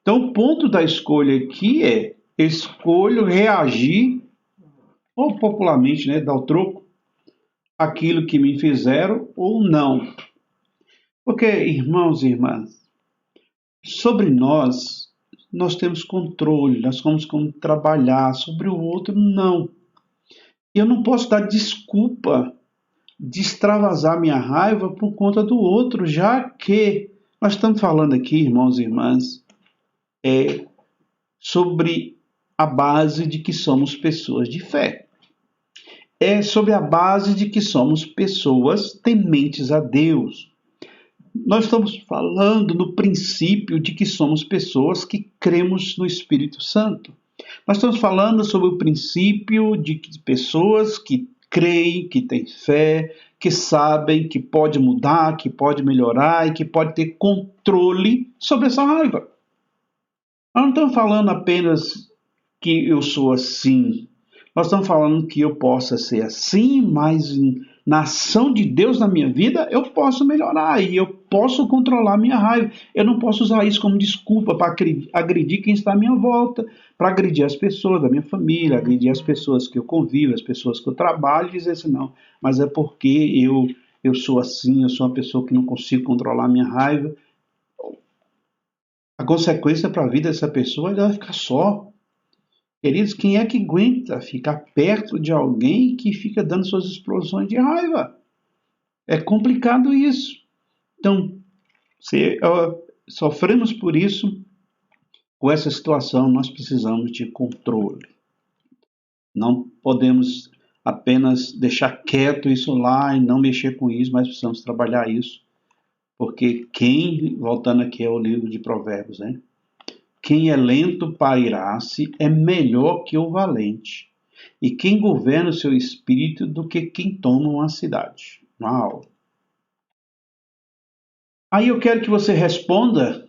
Então, o ponto da escolha aqui é: escolho reagir, ou popularmente, né, dar o troco, aquilo que me fizeram ou não. Porque, irmãos e irmãs, sobre nós temos controle, nós temos como trabalhar, sobre o outro, não. Eu não posso dar desculpa de extravasar minha raiva por conta do outro, já que nós estamos falando aqui, irmãos e irmãs, sobre a base de que somos pessoas de fé. É sobre a base de que somos pessoas tementes a Deus. Nós estamos falando no princípio de que somos pessoas que cremos no Espírito Santo. Nós estamos falando sobre o princípio de que pessoas que creem, que têm fé, que sabem que pode mudar, que pode melhorar e que pode ter controle sobre essa raiva. Nós não estamos falando apenas que eu sou assim. Nós estamos falando que eu possa ser assim, mas na ação de Deus na minha vida, eu posso melhorar e eu posso controlar minha raiva. Eu não posso usar isso como desculpa para agredir quem está à minha volta, para agredir as pessoas da minha família, agredir as pessoas que eu convivo, as pessoas que eu trabalho, e dizer assim, não, mas é porque eu sou assim, eu sou uma pessoa que não consigo controlar minha raiva. A consequência para a vida dessa pessoa é ela ficar só. Queridos, quem é que aguenta ficar perto de alguém que fica dando suas explosões de raiva? É complicado isso. Então, se sofremos por isso, com essa situação, nós precisamos de controle. Não podemos apenas deixar quieto isso lá e não mexer com isso, mas precisamos trabalhar isso. Porque voltando aqui ao livro de Provérbios, né? Quem é lento para irar-se é melhor que o valente, e quem governa o seu espírito do que quem toma uma cidade. Uau! Aí eu quero que você responda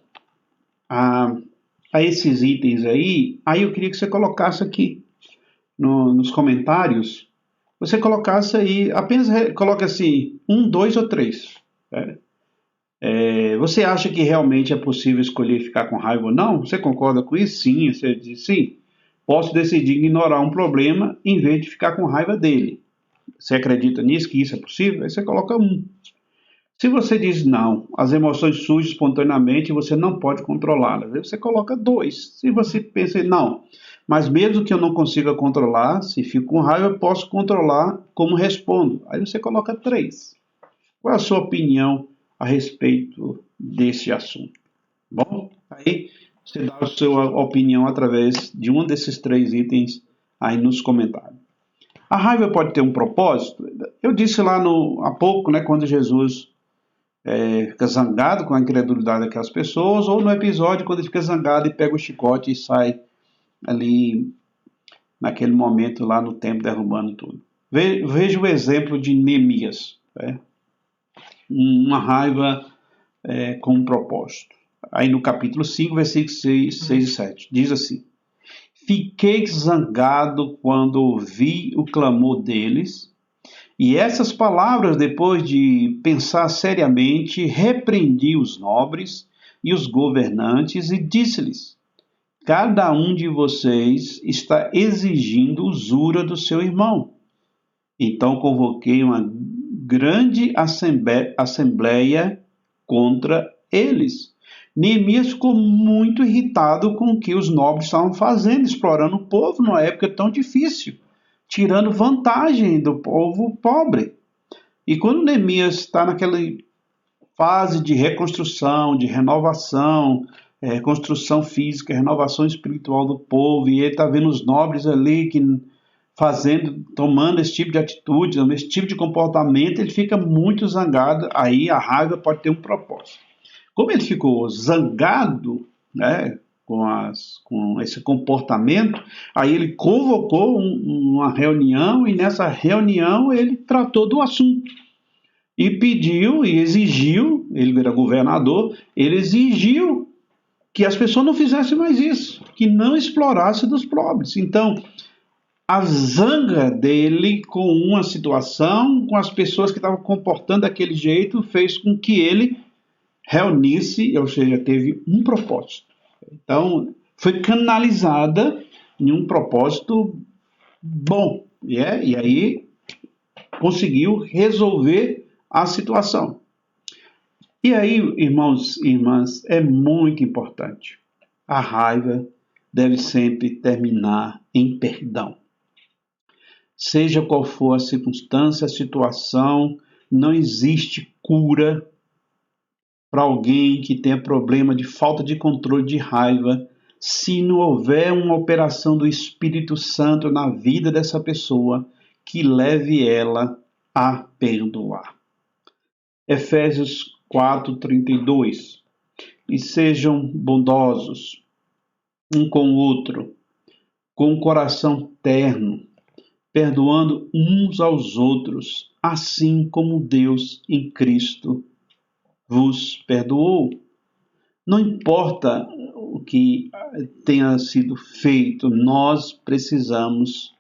a esses itens aí. Aí eu queria que você colocasse aqui nos comentários, você colocasse aí, apenas coloque assim, 1, 2 ou 3. Você acha que realmente é possível escolher ficar com raiva ou não? Você concorda com isso? Sim, você diz sim. Posso decidir ignorar um problema em vez de ficar com raiva dele. Você acredita nisso, que isso é possível? Aí você coloca 1. Se você diz não, as emoções surgem espontaneamente e você não pode controlá-las, aí você coloca 2. Se você pensa, não, mas mesmo que eu não consiga controlar, se fico com raiva, eu posso controlar como respondo. Aí você coloca 3. Qual é a sua opinião a respeito desse assunto? Bom, aí você dá a sua opinião através de um desses 3 itens aí nos comentários. A raiva pode ter um propósito? Eu disse lá há pouco, né, quando Jesus fica zangado com a incredulidade daquelas pessoas, ou no episódio quando ele fica zangado e pega o chicote e sai ali naquele momento lá no templo derrubando tudo. Veja o exemplo de Neemias, né? Uma raiva com um propósito. Aí no capítulo 5, versículos 6 e 7, diz assim: Fiquei zangado quando ouvi o clamor deles, e essas palavras, depois de pensar seriamente, repreendi os nobres e os governantes e disse-lhes: Cada um de vocês está exigindo usura do seu irmão. Então convoquei uma grande assembleia contra eles. Neemias ficou muito irritado com o que os nobres estavam fazendo, explorando o povo numa época tão difícil, tirando vantagem do povo pobre. E quando Neemias está naquela fase de reconstrução, de renovação, construção física, renovação espiritual do povo, e ele está vendo os nobres ali tomando esse tipo de atitude, esse tipo de comportamento, ele fica muito zangado. Aí a raiva pode ter um propósito. Como ele ficou zangado, né, com esse comportamento, aí ele convocou uma reunião, e nessa reunião ele tratou do assunto e pediu e exigiu, ele era governador, ele exigiu que as pessoas não fizessem mais isso, que não explorassem dos pobres. Então, a zanga dele com uma situação, com as pessoas que estavam comportando daquele jeito, fez com que ele reunisse, ou seja, teve um propósito. Então, foi canalizada em um propósito bom, e aí conseguiu resolver a situação. E aí, irmãos e irmãs, é muito importante. A raiva deve sempre terminar em perdão. Seja qual for a circunstância, a situação, não existe cura para alguém que tenha problema de falta de controle de raiva, se não houver uma operação do Espírito Santo na vida dessa pessoa que leve ela a perdoar. Efésios 4:32. E sejam bondosos um com o outro, com o coração terno, perdoando uns aos outros, assim como Deus em Cristo vos perdoou. Não importa o que tenha sido feito, nós precisamos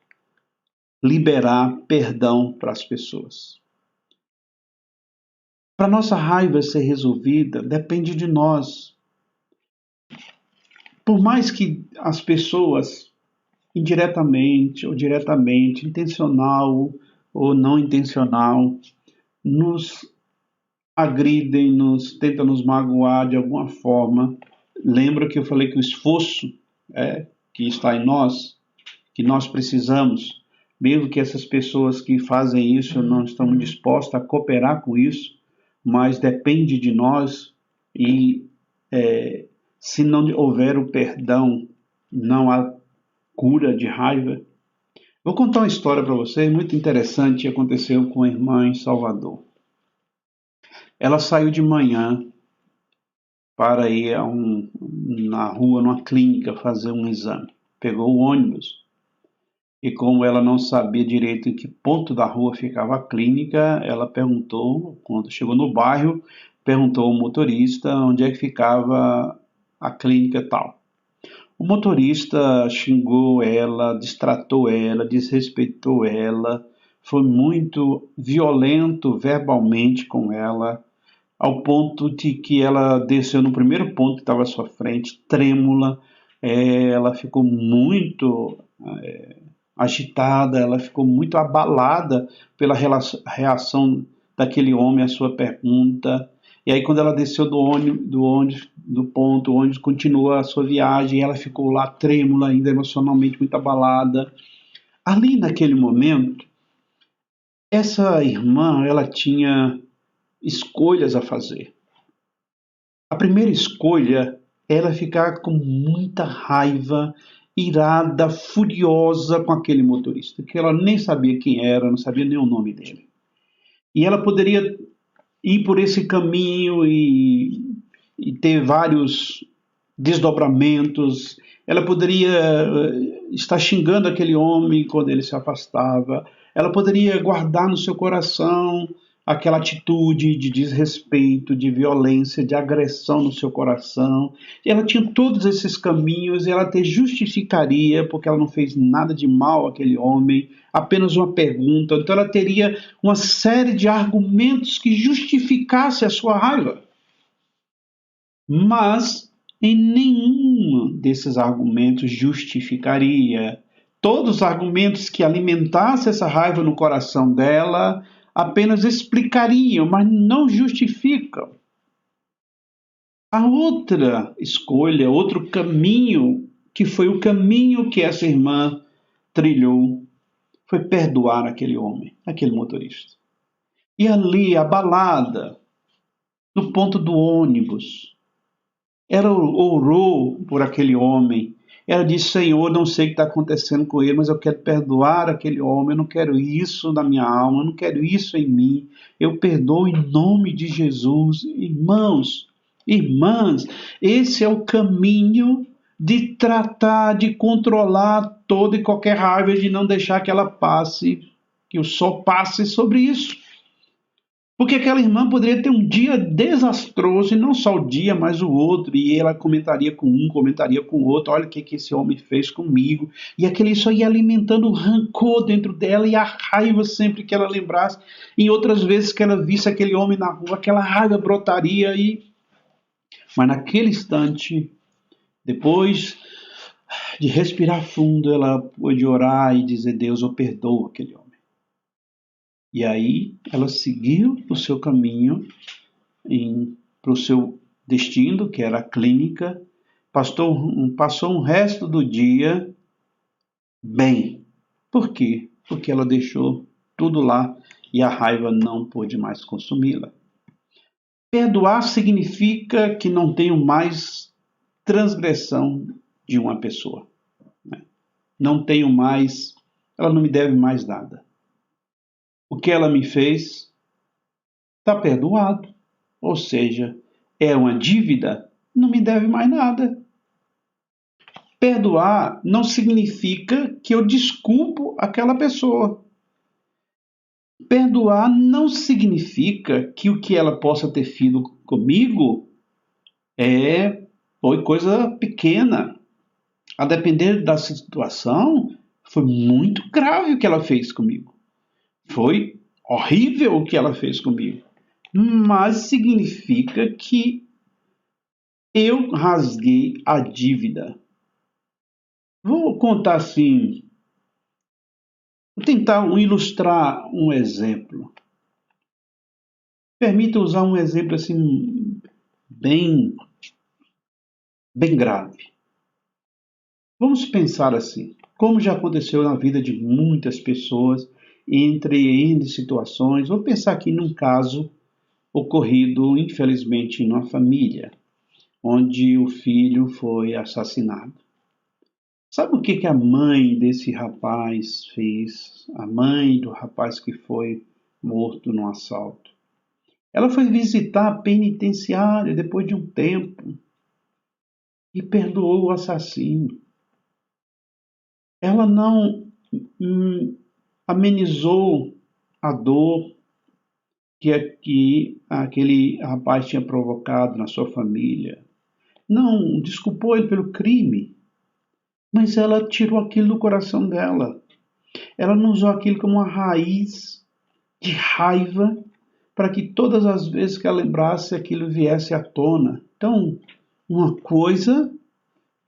liberar perdão para as pessoas. Para nossa raiva ser resolvida, depende de nós. Por mais que as pessoas, indiretamente ou diretamente, intencional ou não intencional, nos agridem, tentam nos magoar de alguma forma, lembra que eu falei que o esforço que está em nós, que nós precisamos, mesmo que essas pessoas que fazem isso não estão dispostas a cooperar com isso, mas depende de nós e se não houver o perdão, não há cura de raiva. Vou contar uma história para vocês muito interessante que aconteceu com a irmã em Salvador. Ela saiu de manhã para ir na rua, numa clínica, fazer um exame. Pegou o ônibus e, como ela não sabia direito em que ponto da rua ficava a clínica, ela perguntou, quando chegou no bairro, perguntou ao motorista onde é que ficava a clínica tal. O motorista xingou ela, destratou ela, desrespeitou ela, foi muito violento verbalmente com ela, ao ponto de que ela desceu no primeiro ponto que estava à sua frente, trêmula, ela ficou muito agitada, ela ficou muito abalada pela reação daquele homem à sua pergunta. E aí, quando ela desceu do ponto, o ônibus continuou a sua viagem, e ela ficou lá trêmula, ainda emocionalmente muito abalada. Ali, naquele momento, essa irmã, ela tinha escolhas a fazer. A primeira escolha era ficar com muita raiva, irada, furiosa com aquele motorista, que ela nem sabia quem era, não sabia nem o nome dele. E ela poderia ir por esse caminho e ter vários desdobramentos. Ela poderia estar xingando aquele homem quando ele se afastava. Ela poderia guardar no seu coração aquela atitude de desrespeito, de violência, de agressão no seu coração. E ela tinha todos esses caminhos e ela até justificaria, porque ela não fez nada de mal àquele homem, apenas uma pergunta. Então ela teria uma série de argumentos que justificasse a sua raiva. Mas em nenhum desses argumentos justificaria. Todos os argumentos que alimentassem essa raiva no coração dela apenas explicariam, mas não justificam. A outra escolha, outro caminho, que foi o caminho que essa irmã trilhou, foi perdoar aquele homem, aquele motorista. E ali, abalada, no ponto do ônibus, ela orou por aquele homem. Ela disse: Senhor, não sei o que está acontecendo com ele, mas eu quero perdoar aquele homem, eu não quero isso na minha alma, eu não quero isso em mim, eu perdoo em nome de Jesus. Irmãos, irmãs, esse é o caminho de tratar, de controlar toda e qualquer raiva, de não deixar que ela passe, que o sol passe sobre isso. Porque aquela irmã poderia ter um dia desastroso, e não só o dia, mas o outro, e ela comentaria com um, comentaria com o outro, olha o que esse homem fez comigo, e aquele só ia alimentando o rancor dentro dela, e a raiva sempre que ela lembrasse, em outras vezes que ela visse aquele homem na rua, aquela raiva brotaria, mas naquele instante, depois de respirar fundo, ela pôde orar e dizer, Deus, eu perdoo aquele homem. E aí ela seguiu o seu caminho para o seu destino, que era a clínica, passou um resto do dia bem. Por quê? Porque ela deixou tudo lá e a raiva não pôde mais consumi-la. Perdoar significa que não tenho mais transgressão de uma pessoa. Não tenho mais, ela não me deve mais nada. O que ela me fez está perdoado. Ou seja, é uma dívida, não me deve mais nada. Perdoar não significa que eu desculpo aquela pessoa. Perdoar não significa que o que ela possa ter feito comigo foi coisa pequena. A depender da situação, foi muito grave o que ela fez comigo. Foi horrível o que ela fez comigo. Mas significa que eu rasguei a dívida. Vou contar assim, vou tentar ilustrar um exemplo. Permita usar um exemplo assim bem grave. Vamos pensar assim, como já aconteceu na vida de muitas pessoas, entre situações. Vou pensar aqui num caso ocorrido, infelizmente, numa família, onde o filho foi assassinado. Sabe o que a mãe desse rapaz fez? A mãe do rapaz que foi morto no assalto. Ela foi visitar a penitenciária depois de um tempo e perdoou o assassino. Ela não amenizou a dor que aquele rapaz tinha provocado na sua família. Não desculpou ele pelo crime, mas ela tirou aquilo do coração dela. Ela não usou aquilo como uma raiz de raiva para que todas as vezes que ela lembrasse aquilo viesse à tona. Então, uma coisa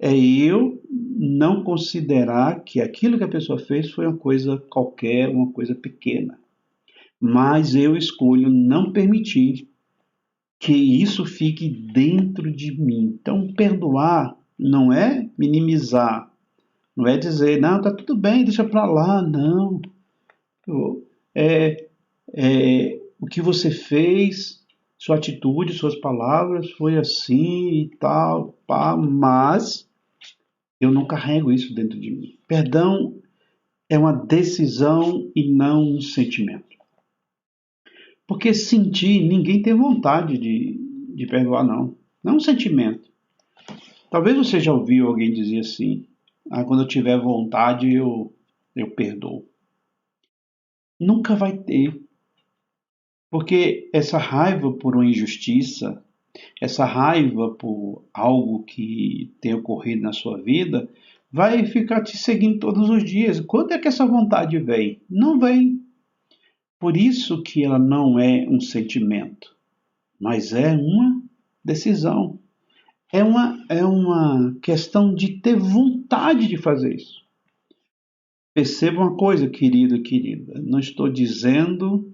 é eu não considerar que aquilo que a pessoa fez foi uma coisa qualquer, uma coisa pequena. Mas eu escolho não permitir que isso fique dentro de mim. Então, perdoar não é minimizar, não é dizer, não, tá tudo bem, deixa para lá, não. O que você fez, sua atitude, suas palavras foi assim e tal, pá, mas eu não carrego isso dentro de mim. Perdão é uma decisão e não um sentimento. Porque sentir, ninguém tem vontade de perdoar, não. Não é um sentimento. Talvez você já ouviu alguém dizer assim, quando eu tiver vontade eu perdoo. Nunca vai ter. Porque essa raiva por uma injustiça, essa raiva por algo que tem ocorrido na sua vida, vai ficar te seguindo todos os dias. Quando é que essa vontade vem? Não vem. Por isso que ela não é um sentimento, mas é uma decisão. É uma questão de ter vontade de fazer isso. Perceba uma coisa, querido e querida. Não estou dizendo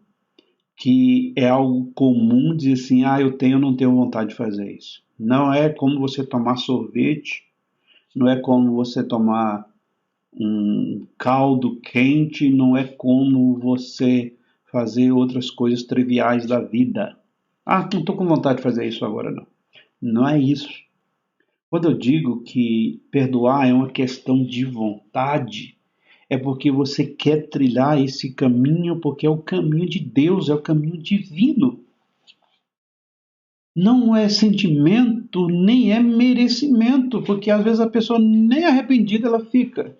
que é algo comum dizer assim, eu tenho ou não tenho vontade de fazer isso. Não é como você tomar sorvete, não é como você tomar um caldo quente, não é como você fazer outras coisas triviais da vida. Não estou com vontade de fazer isso agora, não. Não é isso. Quando eu digo que perdoar é uma questão de vontade, é porque você quer trilhar esse caminho, porque é o caminho de Deus, é o caminho divino. Não é sentimento, nem é merecimento, porque às vezes a pessoa nem arrependida ela fica.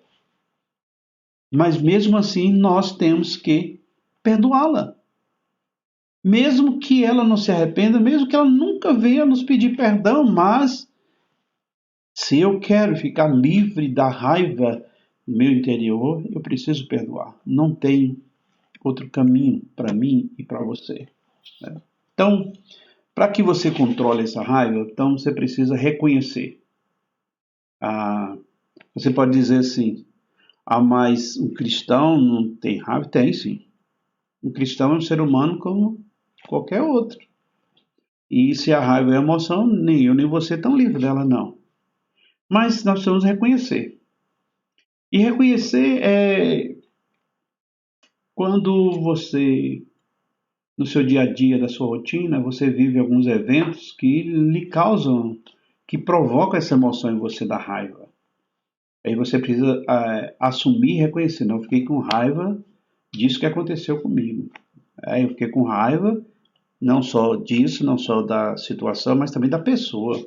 Mas mesmo assim nós temos que perdoá-la. mesmo que ela não se arrependa, mesmo que ela nunca venha nos pedir perdão, mas se eu quero ficar livre da raiva no meu interior, eu preciso perdoar. Não tem outro caminho para mim e para você, né? Então, para que você controle essa raiva, então você precisa reconhecer. Ah, você pode dizer assim, mas um cristão não tem raiva? Tem sim. Um cristão é um ser humano como qualquer outro. E se a raiva é emoção, nem eu nem você estão livres dela, não. Mas nós precisamos reconhecer. E reconhecer é quando você, no seu dia a dia, da sua rotina, você vive alguns eventos que lhe causam, que provocam essa emoção em você da raiva. Aí você precisa assumir e reconhecer. Não, eu fiquei com raiva disso que aconteceu comigo. Eu fiquei com raiva não só disso, não só da situação, mas também da pessoa.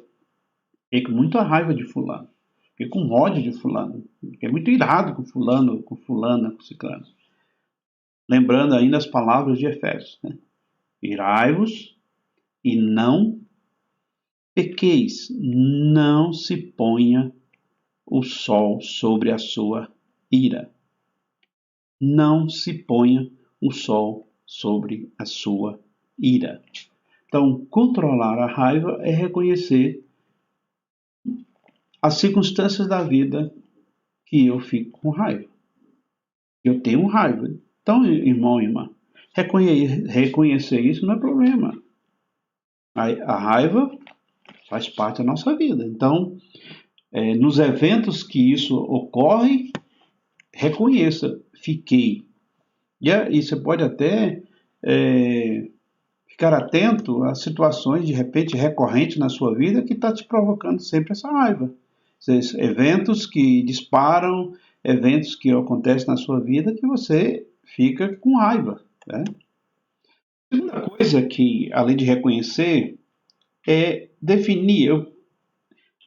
Fiquei com muita raiva de fulano. Fiquei com ódio de fulano. Fiquei muito irado com fulano, com fulana, com ciclano. Lembrando ainda as palavras de Efésios, né? Irai-vos e não pequeis. Não se ponha o sol sobre a sua ira. Não se ponha o sol sobre a sua ira. Então, controlar a raiva é reconhecer as circunstâncias da vida que eu fico com raiva. Eu tenho raiva. Então, irmão e irmã, reconhecer isso não é problema. A raiva faz parte da nossa vida. Então, nos eventos que isso ocorre, reconheça, fiquei. E você pode até ficar atento a situações, de repente, recorrentes na sua vida que está te provocando sempre essa raiva. Eventos que disparam, eventos que acontecem na sua vida que você fica com raiva, né? A segunda coisa que, além de reconhecer, é definir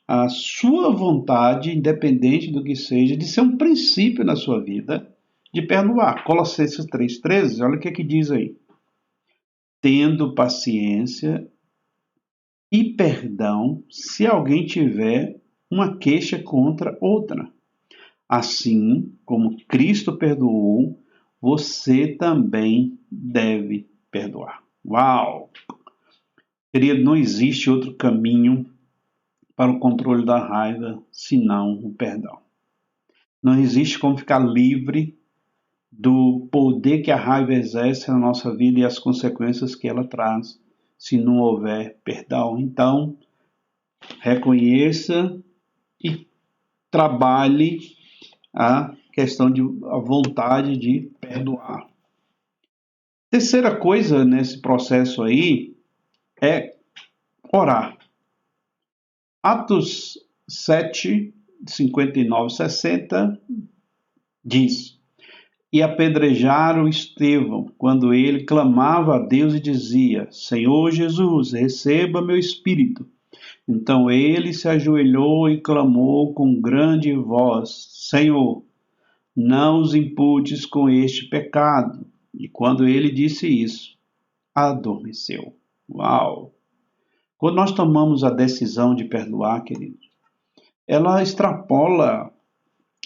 a sua vontade, independente do que seja, de ser um princípio na sua vida, de perdoar. Colossenses 3,13, olha o que diz aí. Tendo paciência e perdão se alguém tiver uma queixa contra outra. Assim como Cristo perdoou, você também deve perdoar. Uau! Querido, não existe outro caminho para o controle da raiva senão o perdão. Não existe como ficar livre do poder que a raiva exerce na nossa vida e as consequências que ela traz se não houver perdão. Então, reconheça e trabalhe a questão de a vontade de perdoar. Terceira coisa nesse processo aí é orar. Atos 7, 59, 60 diz: E apedrejaram Estevão quando ele clamava a Deus e dizia: Senhor Jesus, receba meu espírito. Então ele se ajoelhou e clamou com grande voz: Senhor, não os imputes com este pecado. E quando ele disse isso, adormeceu. Uau! Quando nós tomamos a decisão de perdoar, querido, ela extrapola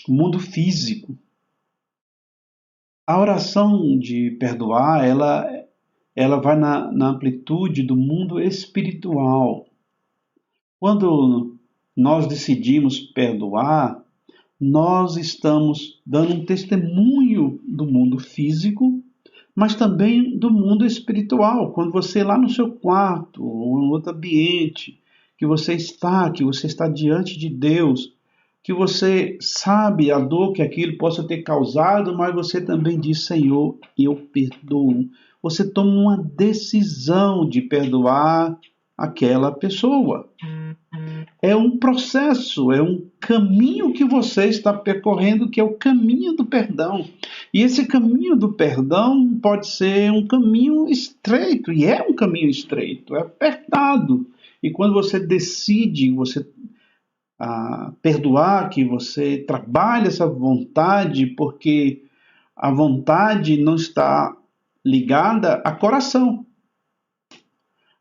o mundo físico. A oração de perdoar, ela vai na amplitude do mundo espiritual. Quando nós decidimos perdoar, nós estamos dando um testemunho do mundo físico, mas também do mundo espiritual. Quando você lá no seu quarto ou em outro ambiente, que você está diante de Deus, que você sabe a dor que aquilo possa ter causado, mas você também diz: Senhor, eu perdoo. Você toma uma decisão de perdoar aquela pessoa. É um processo, é um caminho que você está percorrendo, que é o caminho do perdão. E esse caminho do perdão pode ser um caminho estreito, e é um caminho estreito, é apertado. E quando você decide, perdoar, que você trabalha essa vontade, porque a vontade não está ligada a coração.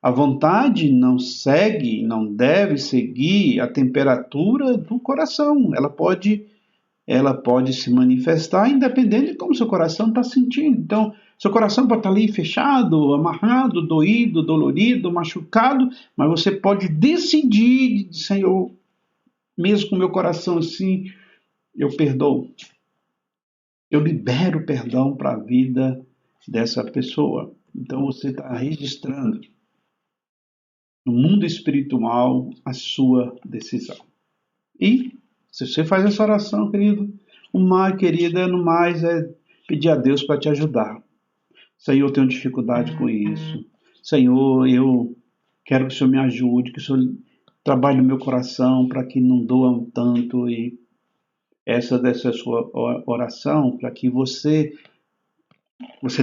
A vontade não segue, não deve seguir a temperatura do coração. Ela pode se manifestar independente de como seu coração está sentindo. Então, seu coração pode estar ali fechado, amarrado, doído, dolorido, machucado, mas você pode decidir, Senhor, mesmo com meu coração assim, eu perdoo. Eu libero perdão para a vida dessa pessoa. Então, você está registrando no mundo espiritual a sua decisão. E, se você faz essa oração, querido, querida, no mais é pedir a Deus para te ajudar. Senhor, eu tenho dificuldade com isso. Senhor, eu quero que o Senhor me ajude, que o Senhor trabalhe no meu coração para que não doa tanto. E dessa sua oração, para que você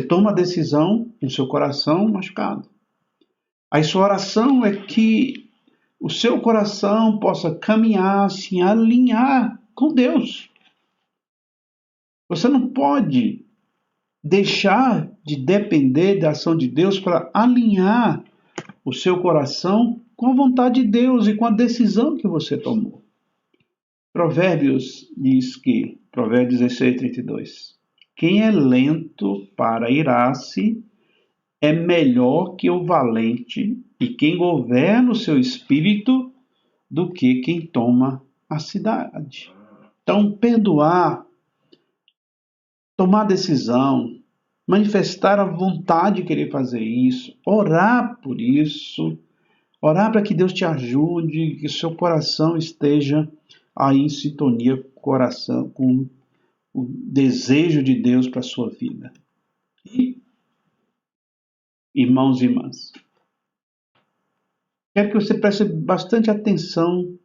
tome a decisão no seu coração machucado. A sua oração é que o seu coração possa caminhar, se alinhar com Deus. Você não pode deixar de depender da ação de Deus para alinhar o seu coração com a vontade de Deus e com a decisão que você tomou. Provérbios 16:32. Quem é lento para irar-se é melhor que o valente, e quem governa o seu espírito do que quem toma a cidade. Então, perdoar, tomar decisão, manifestar a vontade de querer fazer isso, orar por isso, orar para que Deus te ajude, que o seu coração esteja aí em sintonia com o coração, com o desejo de Deus para a sua vida. E, irmãos e irmãs, quero que você preste bastante atenção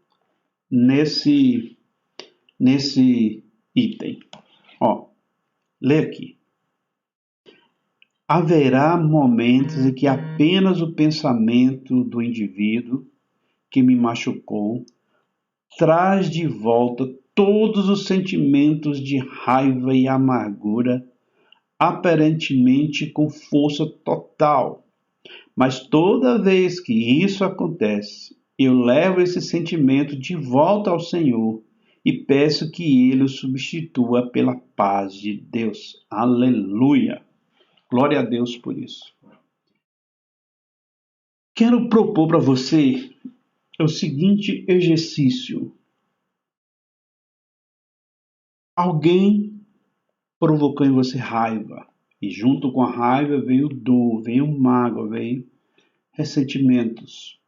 nesse item. Lê aqui. Haverá momentos em que apenas o pensamento do indivíduo que me machucou traz de volta todos os sentimentos de raiva e amargura, aparentemente com força total. Mas toda vez que isso acontece, eu levo esse sentimento de volta ao Senhor e peço que Ele o substitua pela paz de Deus. Aleluia! Glória a Deus por isso. Quero propor para você o seguinte exercício. Alguém provocou em você raiva, e junto com a raiva veio dor, veio mágoa, veio ressentimentos.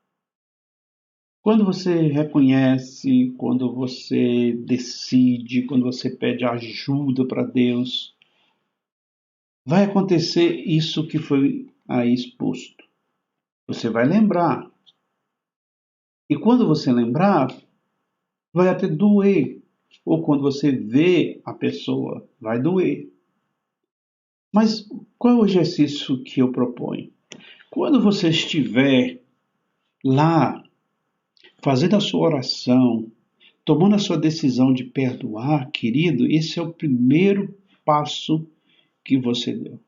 Quando você reconhece, quando você decide, quando você pede ajuda para Deus, vai acontecer isso que foi aí exposto. Você vai lembrar. E quando você lembrar, vai até doer. Ou quando você vê a pessoa, vai doer. Mas qual é o exercício que eu proponho? Quando você estiver lá, fazendo a sua oração, tomando a sua decisão de perdoar, querido, esse é o primeiro passo que você deu.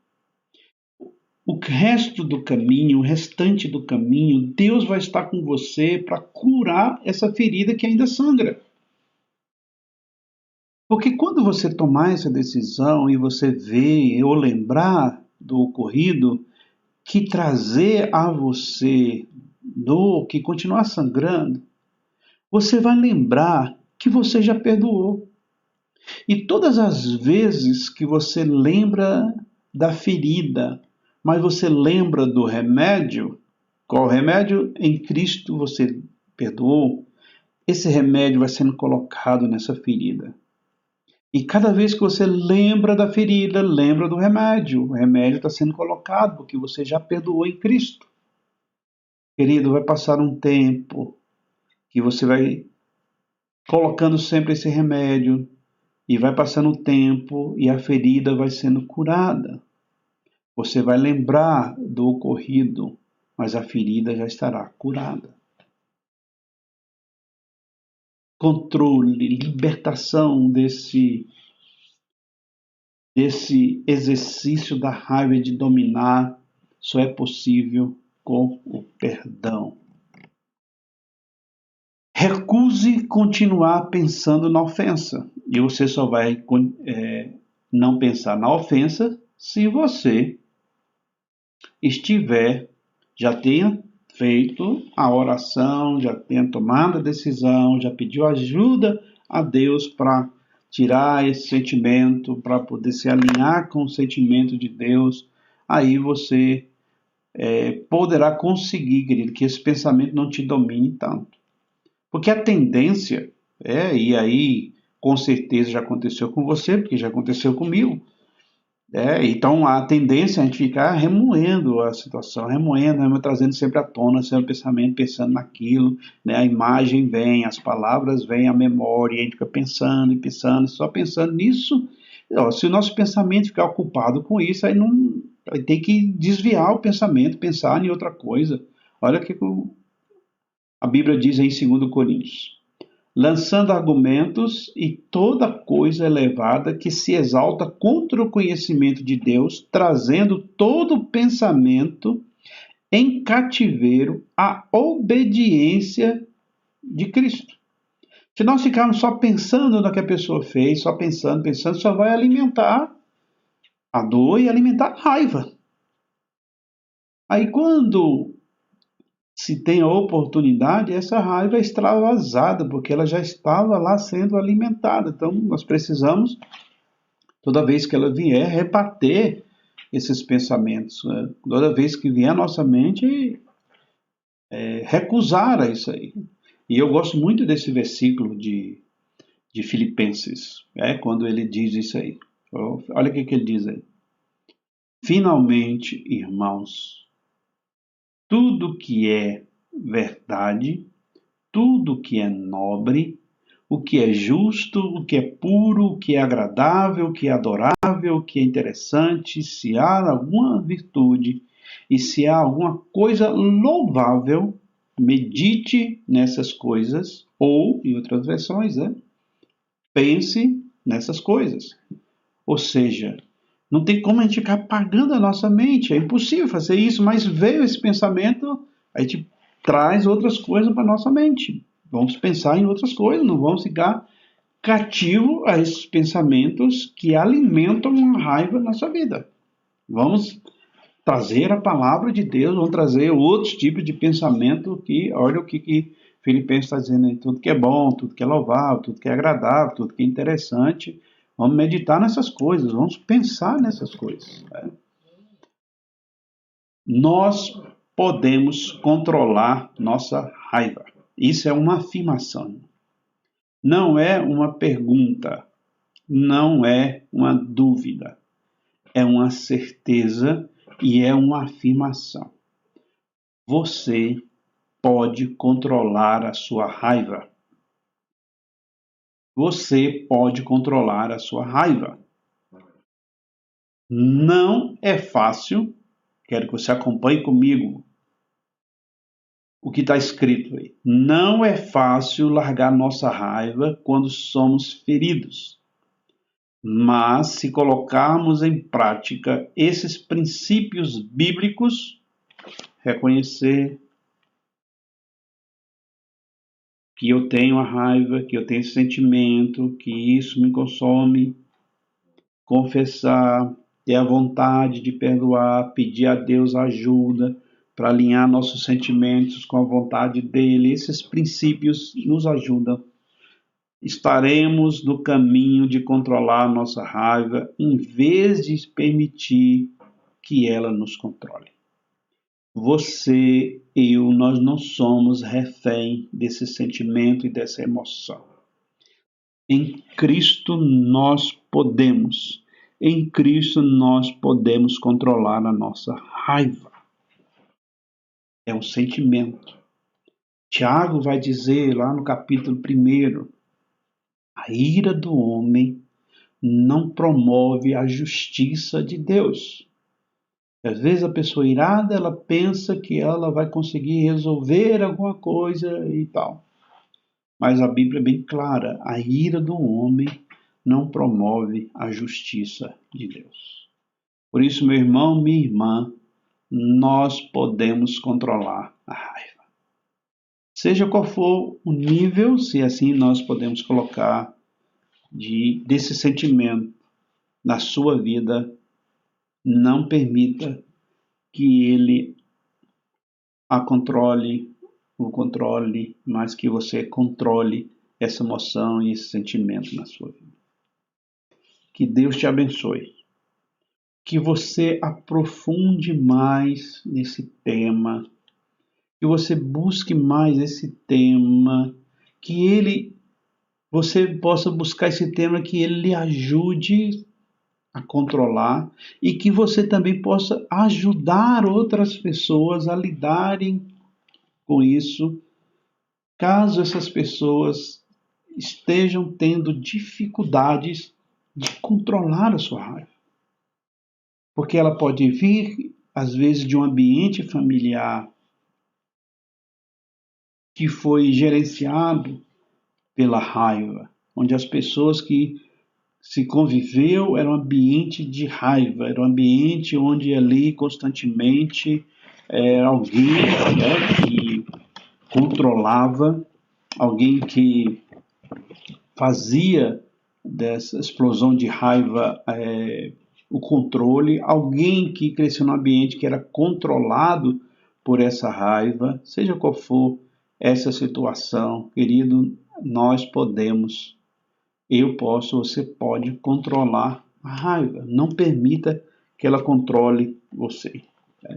O resto do caminho, o restante do caminho, Deus vai estar com você para curar essa ferida que ainda sangra. Porque quando você tomar essa decisão e você ver ou lembrar do ocorrido, que trazer a você dor, que continuar sangrando, você vai lembrar que você já perdoou. E todas as vezes que você lembra da ferida, mas você lembra do remédio, qual remédio? Em Cristo você perdoou, esse remédio vai sendo colocado nessa ferida. E cada vez que você lembra da ferida, lembra do remédio. O remédio está sendo colocado porque você já perdoou em Cristo. Querido, vai passar um tempo que você vai colocando sempre esse remédio e vai passando o tempo e a ferida vai sendo curada. Você vai lembrar do ocorrido, mas a ferida já estará curada. Controle, libertação desse exercício da raiva de dominar só é possível com o perdão. Recuse continuar pensando na ofensa. E você só vai não pensar na ofensa se você já tenha feito a oração, já tenha tomado a decisão, já pediu ajuda a Deus para tirar esse sentimento, para poder se alinhar com o sentimento de Deus. Aí você poderá conseguir, querido, que esse pensamento não te domine tanto. Porque a tendência, e aí com certeza já aconteceu com você, porque já aconteceu comigo, então a tendência é a gente ficar remoendo a situação, remoendo, trazendo sempre à tona sempre o pensamento, pensando naquilo, né? A imagem vem, as palavras vêm, a memória, a gente fica pensando e pensando, só pensando nisso. Se o nosso pensamento ficar ocupado com isso, aí tem que desviar o pensamento, pensar em outra coisa. Olha o que a Bíblia diz em 2 Coríntios. Lançando argumentos e toda coisa elevada que se exalta contra o conhecimento de Deus, trazendo todo pensamento em cativeiro à obediência de Cristo. Se nós ficarmos só pensando no que a pessoa fez, só pensando, só vai alimentar a dor e alimentar a raiva. Aí quando se tem a oportunidade, essa raiva é extravasada, porque ela já estava lá sendo alimentada. Então, nós precisamos, toda vez que ela vier, rebater esses pensamentos. Né? Toda vez que vier à nossa mente, recusar a isso aí. E eu gosto muito desse versículo de Filipenses, quando ele diz isso aí. Olha o que ele diz aí. Finalmente, irmãos, tudo que é verdade, tudo que é nobre, o que é justo, o que é puro, o que é agradável, o que é adorável, o que é interessante, se há alguma virtude e se há alguma coisa louvável, medite nessas coisas, ou, em outras versões, pense nessas coisas. Ou seja, não tem como a gente ficar apagando a nossa mente, é impossível fazer isso, mas veio esse pensamento, a gente traz outras coisas para a nossa mente. Vamos pensar em outras coisas, não vamos ficar cativo a esses pensamentos que alimentam uma raiva na nossa vida. Vamos trazer a palavra de Deus, vamos trazer outros tipos de pensamento que, olha o que Filipenses está dizendo aí, tudo que é bom, tudo que é louvável, tudo que é agradável, tudo que é interessante. Vamos meditar nessas coisas, vamos pensar nessas coisas. Nós podemos controlar nossa raiva. Isso é uma afirmação. Não é uma pergunta, não é uma dúvida. É uma certeza e é uma afirmação. Você pode controlar a sua raiva. Você pode controlar a sua raiva. Não é fácil. Quero que você acompanhe comigo o que está escrito aí. Não é fácil largar nossa raiva quando somos feridos. Mas se colocarmos em prática esses princípios bíblicos, reconhecer que eu tenho a raiva, que eu tenho esse sentimento, que isso me consome, confessar, ter a vontade de perdoar, pedir a Deus ajuda para alinhar nossos sentimentos com a vontade dele. Esses princípios nos ajudam. Estaremos no caminho de controlar nossa raiva em vez de permitir que ela nos controle. Você, eu, nós não somos refém desse sentimento e dessa emoção. Em Cristo nós podemos. Em Cristo nós podemos controlar a nossa raiva. É um sentimento. Tiago vai dizer lá no capítulo 1, a ira do homem não promove a justiça de Deus. Às vezes a pessoa irada, ela pensa que ela vai conseguir resolver alguma coisa e tal. Mas a Bíblia é bem clara, a ira do homem não promove a justiça de Deus. Por isso, meu irmão, minha irmã, nós podemos controlar a raiva. Seja qual for o nível, se assim nós podemos colocar desse sentimento na sua vida, não permita que ele o controle, mas que você controle essa emoção e esse sentimento na sua vida. Que Deus te abençoe. Que você aprofunde mais nesse tema, que você busque mais esse tema, que você possa buscar esse tema, que ele lhe ajude a controlar e que você também possa ajudar outras pessoas a lidarem com isso, caso essas pessoas estejam tendo dificuldades de controlar a sua raiva. Porque ela pode vir, às vezes, de um ambiente familiar que foi gerenciado pela raiva, onde as pessoas que se conviveu era um ambiente de raiva, era um ambiente onde ali constantemente era alguém, né, que controlava, alguém que fazia dessa explosão de raiva o controle, alguém que cresceu num ambiente que era controlado por essa raiva, seja qual for essa situação, querido, nós podemos, eu posso, você pode controlar a raiva. Não permita que ela controle você. Né?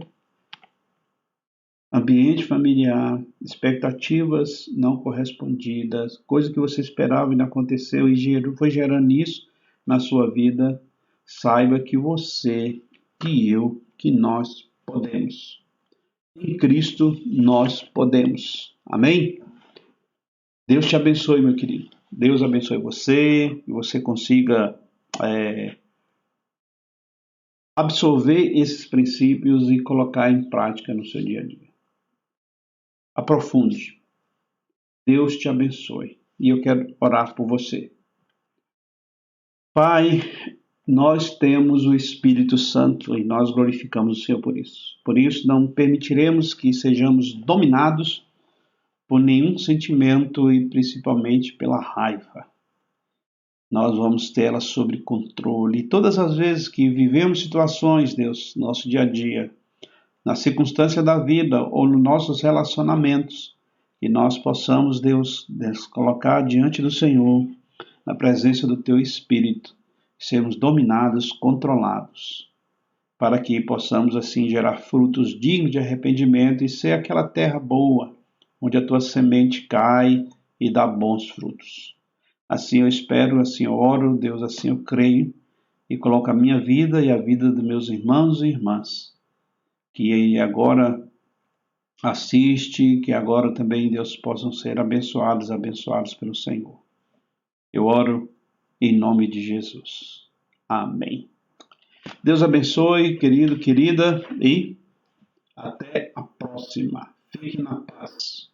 Ambiente familiar, expectativas não correspondidas, coisa que você esperava e não aconteceu e foi gerando isso na sua vida. Saiba que você, que eu, que nós podemos. Em Cristo nós podemos. Amém? Deus te abençoe, meu querido. Deus abençoe você, que você consiga absorver esses princípios e colocar em prática no seu dia a dia. Aprofunde. Deus te abençoe. E eu quero orar por você. Pai, nós temos o Espírito Santo e nós glorificamos o Senhor por isso. Por isso, não permitiremos que sejamos dominados por nenhum sentimento e principalmente pela raiva. Nós vamos tê-la sob controle. E todas as vezes que vivemos situações, Deus, no nosso dia a dia, na circunstância da vida ou nos nossos relacionamentos, que nós possamos, Deus, colocar diante do Senhor, na presença do Teu Espírito, sermos dominados, controlados, para que possamos assim gerar frutos dignos de arrependimento e ser aquela terra boa, onde a Tua semente cai e dá bons frutos. Assim eu espero, assim eu oro, Deus, assim eu creio, e coloco a minha vida e a vida dos meus irmãos e irmãs, que agora assiste, que agora também, Deus, possam ser abençoados pelo Senhor. Eu oro em nome de Jesus. Amém. Deus abençoe, querido, querida, e até a próxima. Fique na paz.